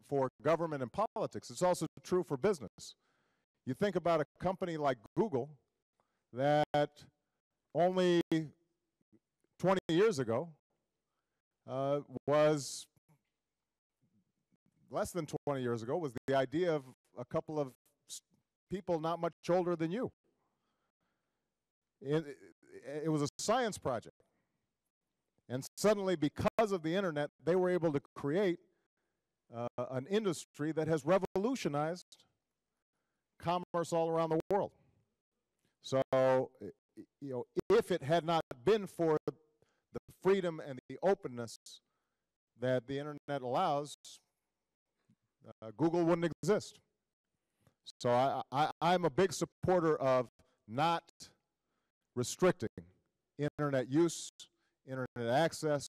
for government and politics. It's also true for business. You think about a company like Google that only 20 years ago was, less than 20 years ago, was the idea of a couple of people not much older than you. It was a science project. And suddenly, because of the internet, they were able to create an industry that has revolutionized commerce all around the world. So, you know, if it had not been for the freedom and the openness that the internet allows, Google wouldn't exist. So I'm a big supporter of not restricting internet use, internet access,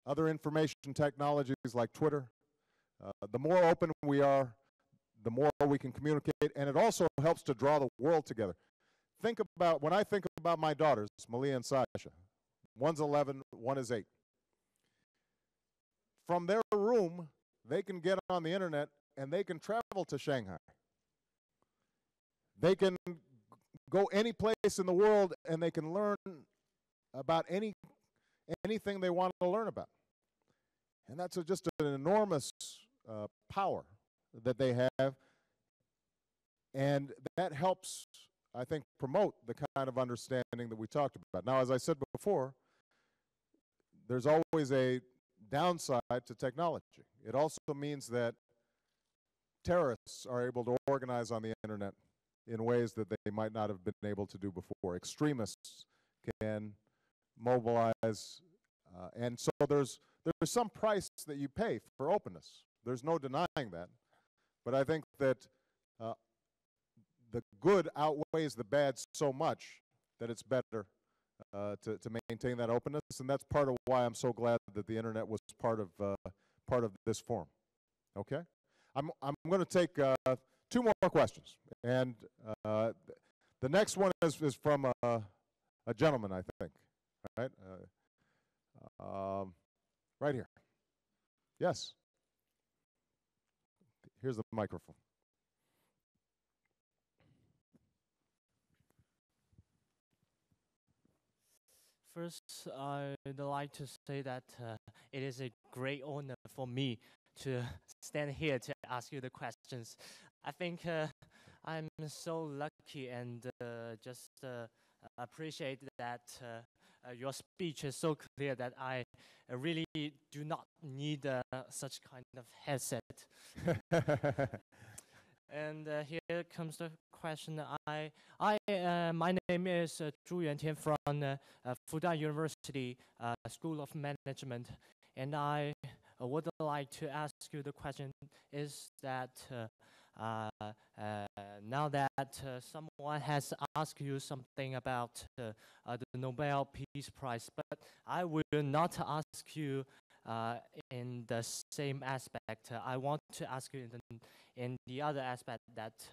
other information technologies like Twitter. The more open we are, the more we can communicate, and it also helps to draw the world together. Think about, when I think about my daughters, Malia and Sasha, one's 11, one is 8. From their room, they can get on the internet and they can travel to Shanghai. They can go any place in the world and they can learn about anything they want to learn about. And that's just an enormous power that they have. And that helps, I think, promote the kind of understanding that we talked about. Now, as I said before, there's always a downside to technology. It also means that terrorists are able to organize on the internet in ways that they might not have been able to do before. Extremists can mobilize, and so there's some price that you pay for openness. There's no denying that. But I think that the good outweighs the bad so much that it's better to maintain that openness, and that's part of why I'm so glad that the internet was part of this forum. Okay, I'm going to take 2 more questions, and the next one is from a gentleman, I think. Right, right here. Yes. Here's the microphone. First, I'd like to say that it is a great honor for me to stand here to ask you the questions. I think I'm so lucky and just appreciate that your speech is so clear that I really do not need such kind of headset. And here comes the question. My name is Zhu Yuantian from Fudan University School of Management, and I would like to ask you the question is that now that someone has asked you something about the Nobel Peace Prize, but I will not ask you in the same aspect. I want to ask you in the other aspect that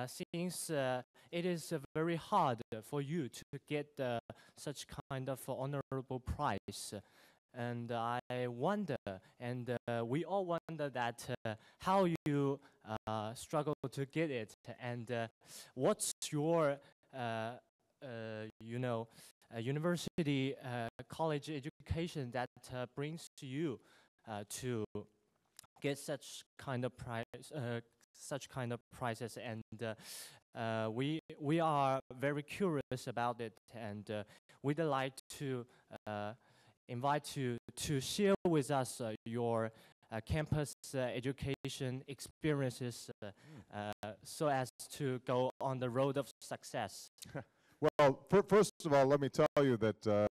since it is very hard for you to get such kind of honorable prize, and I wonder, and we all wonder that how you struggle to get it, and what's your, university, college education that brings to you to get such kind of prizes, and we are very curious about it, and we'd like to invite you to share with us your campus education experiences so as to go on the road of success. Well, first of all, let me tell you that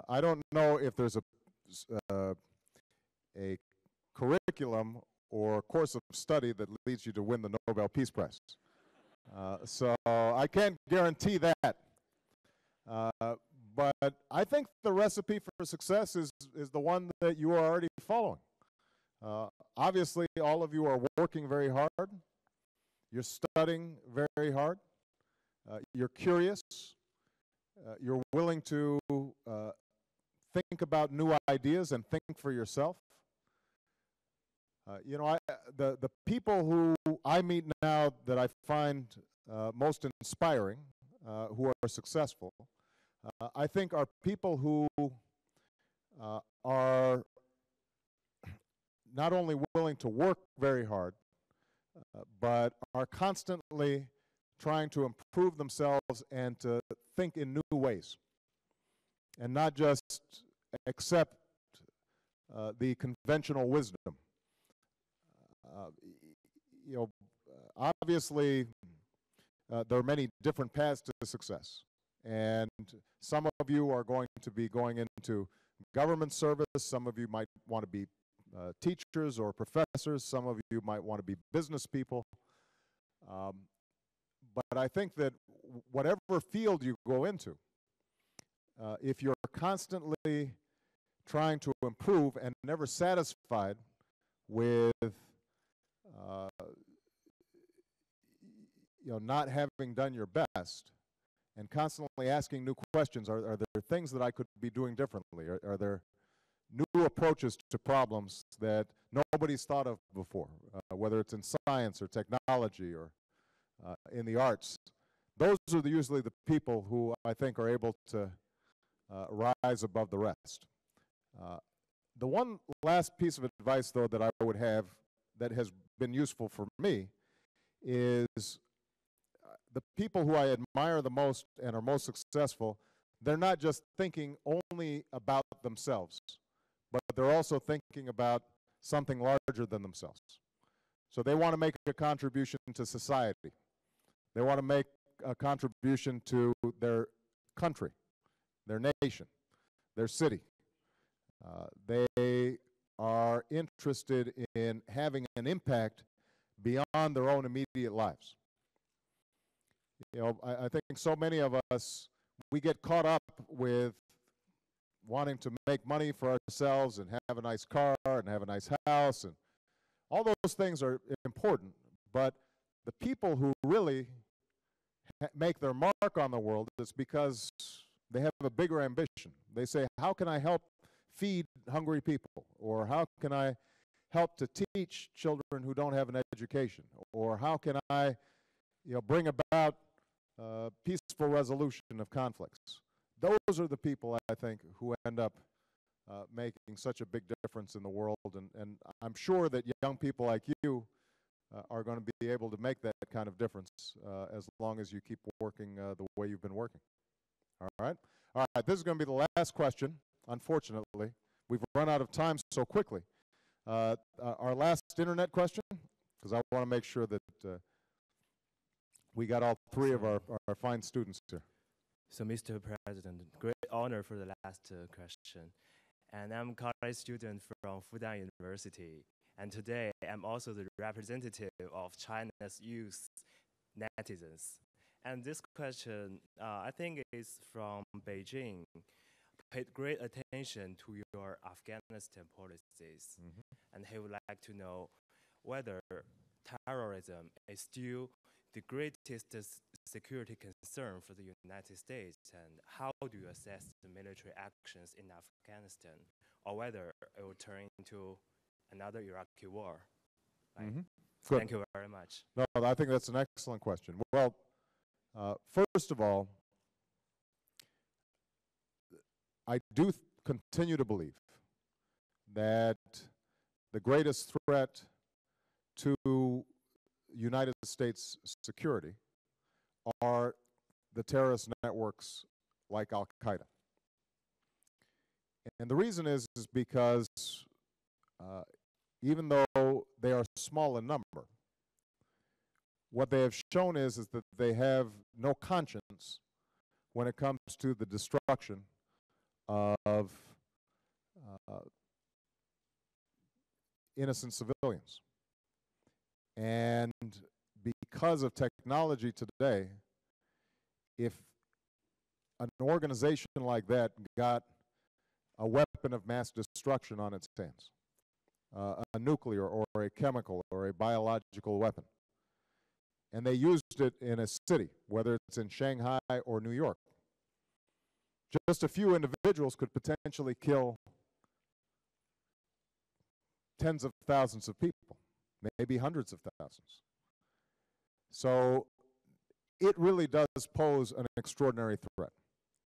I don't know if there's a curriculum or course of study that leads you to win the Nobel Peace Prize. So I can't guarantee that. But I think the recipe for success is the one that you are already following. Obviously, all of you are working very hard. You're studying very hard. You're curious. You're willing to think about new ideas and think for yourself. The people who I meet now that I find most inspiring, who are successful, I think are people who are not only willing to work very hard, but are constantly trying to improve themselves and to think in new ways, and not just accept the conventional wisdom. Obviously, there are many different paths to success, and some of you are going to be going into government service. Some of you might want to be teachers or professors. Some of you might want to be business people. But I think that whatever field you go into, if you're constantly trying to improve and never satisfied with not having done your best, and constantly asking new questions, are there things that I could be doing differently? Are there new approaches to problems that nobody's thought of before, whether it's in science or technology or in the arts? Those are usually the people who I think are able to rise above the rest. The one last piece of advice, though, that I would have that has been useful for me is the people who I admire the most and are most successful, they're not just thinking only about themselves, but they're also thinking about something larger than themselves. So they want to make a contribution to society. They want to make a contribution to their country, their nation, their city. They are interested in having an impact beyond their own immediate lives. You know, I think so many of us, we get caught up with wanting to make money for ourselves and have a nice car and have a nice house, and all those things are important, but the people who really make their mark on the world is because they have a bigger ambition. They say, how can I help feed hungry people? Or how can I help to teach children who don't have an education? Or how can I, you know, bring about peaceful resolution of conflicts? Those are the people, I think, who end up making such a big difference in the world. And I'm sure that young people like you are going to be able to make that kind of difference as long as you keep working the way you've been working. All right? All right, this is going to be the last question, unfortunately. We've run out of time so quickly. Our last internet question, because I want to make sure that we got all three of our fine students here. So, Mr. President, great honor for the last question. And I'm a college student from Fudan University. And today, I'm also the representative of China's youth netizens. And this question, I think, is from Beijing. Paid great attention to your Afghanistan policies. And he would like to know whether terrorism is still the greatest security concern for the United States, and how do you assess the military actions in Afghanistan, or whether it will turn into another Iraqi war? Thank you very much. No, I think that's an excellent question. Well, first of all, I do continue to believe that the greatest threat to United States security are the terrorist networks like Al-Qaeda. And the reason is because even though they are small in number, what they have shown is that they have no conscience when it comes to the destruction of innocent civilians. And because of technology today, if an organization like that got a weapon of mass destruction on its hands, a nuclear or a chemical or a biological weapon, and they used it in a city, whether it's in Shanghai or New York, just a few individuals could potentially kill tens of thousands of people, maybe hundreds of thousands. So it really does pose an extraordinary threat.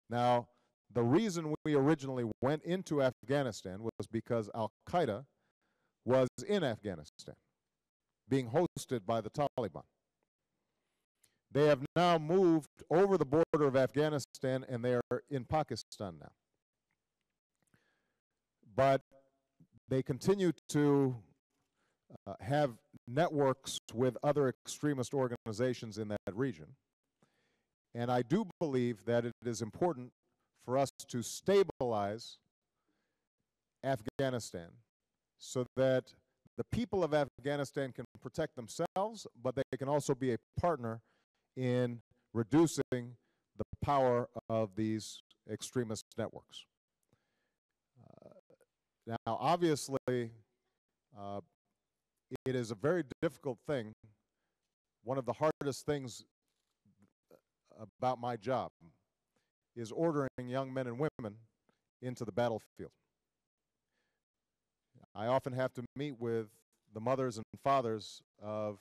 Now, the reason we originally went into Afghanistan was because Al-Qaeda was in Afghanistan, being hosted by the Taliban. They have now moved over the border of Afghanistan, and they are in Pakistan now. But they continue to have networks with other extremist organizations in that region. And I do believe that it is important for us to stabilize Afghanistan so that the people of Afghanistan can protect themselves, but they can also be a partner in reducing the power of these extremist networks. Now, obviously, it is a very difficult thing. One of the hardest things about my job is ordering young men and women into the battlefield. I often have to meet with the mothers and fathers of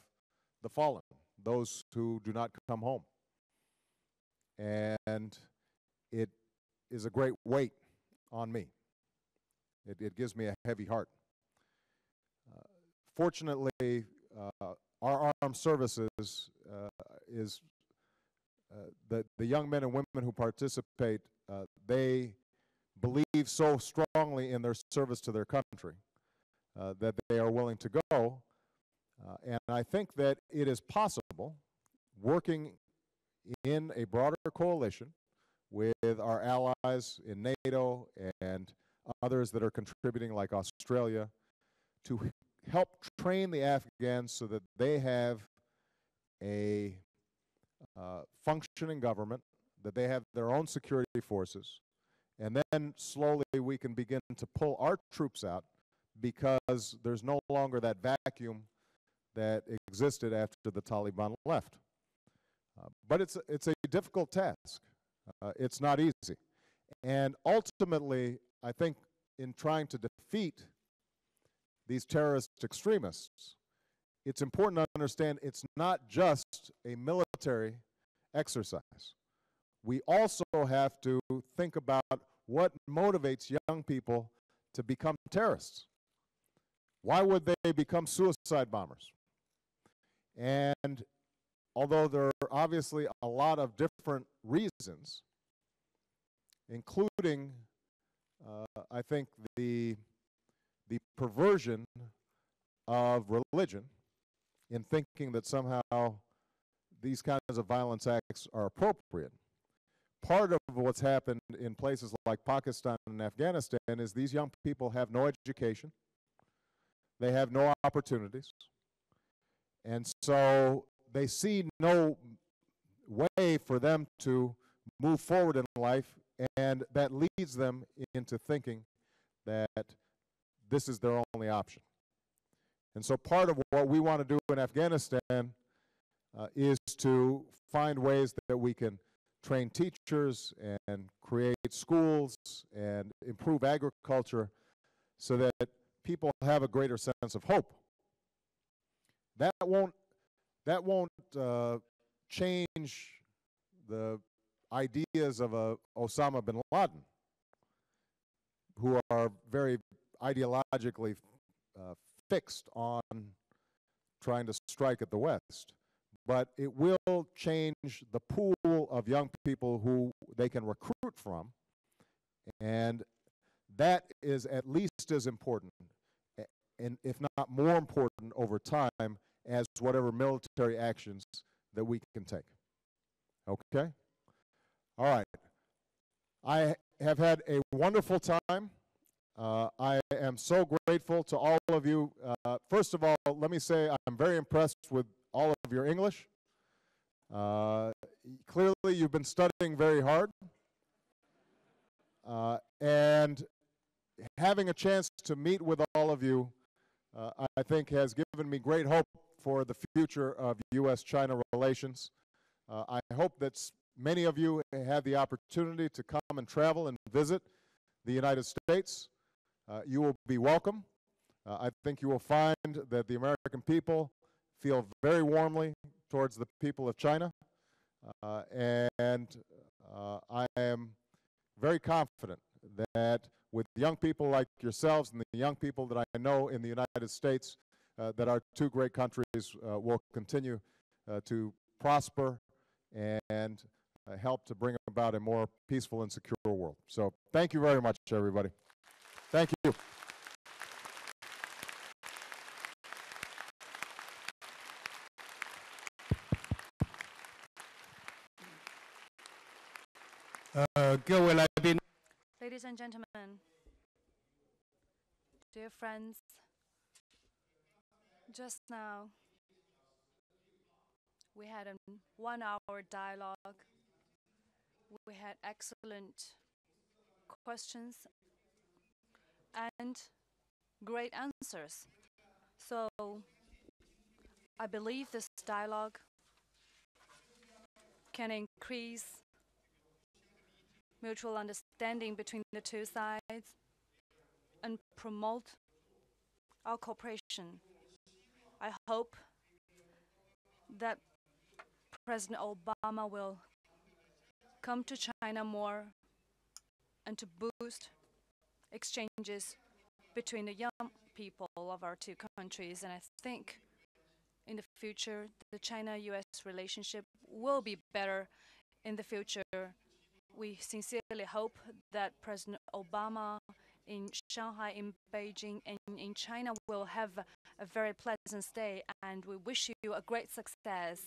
the fallen, those who do not come home. And it is a great weight on me. It gives me a heavy heart. Fortunately, our armed services the young men and women who participate, they believe so strongly in their service to their country that they are willing to go. And I think that it is possible, working in a broader coalition with our allies in NATO and others that are contributing like Australia, to help train the Afghans so that they have a functioning government, that they have their own security forces, and then slowly we can begin to pull our troops out because there's no longer that vacuum that existed after the Taliban left. But it's a difficult task. It's not easy. And ultimately, I think in trying to defeat these terrorist extremists, it's important to understand it's not just a military exercise. We also have to think about what motivates young people to become terrorists. Why would they become suicide bombers? And although there are obviously a lot of different reasons, including, I think, the perversion of religion in thinking that somehow these kinds of violence acts are appropriate. Part of what's happened in places like Pakistan and Afghanistan is these young people have no education, they have no opportunities, and so they see no way for them to move forward in life, and that leads them into thinking that this is their only option. And so part of what we want to do in Afghanistan is to find ways that we can train teachers and create schools and improve agriculture so that people have a greater sense of hope. That won't change the ideas of Osama bin Laden, who are very ideologically fixed on trying to strike at the West. But it will change the pool of young people who they can recruit from, and that is at least as important, and if not more important over time, as whatever military actions that we can take. Okay? All right. I have had a wonderful time. I am so grateful to all of you. First of all, let me say I'm very impressed with all of your English. Clearly, you've been studying very hard. And having a chance to meet with all of you, I think has given me great hope for the future of U.S.-China relations. I hope that many of you have the opportunity to come and travel and visit the United States. You will be welcome. I think you will find that the American people feel very warmly towards the people of China. And I am very confident that with young people like yourselves and the young people that I know in the United States, that our two great countries will continue to prosper and help to bring about a more peaceful and secure world. So thank you very much, everybody. Thank you. Ladies and gentlemen, dear friends, just now we had a 1-hour dialogue. We had excellent questions and great answers. So I believe this dialogue can increase mutual understanding between the two sides and promote our cooperation. I hope that President Obama will come to China more and to boost exchanges between the young people of our two countries. And I think in the future, the China-US relationship will be better in the future. We sincerely hope that President Obama in Shanghai, in Beijing, and in China will have a very pleasant stay, and we wish you a great success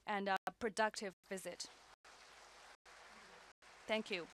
and a productive visit. Thank you.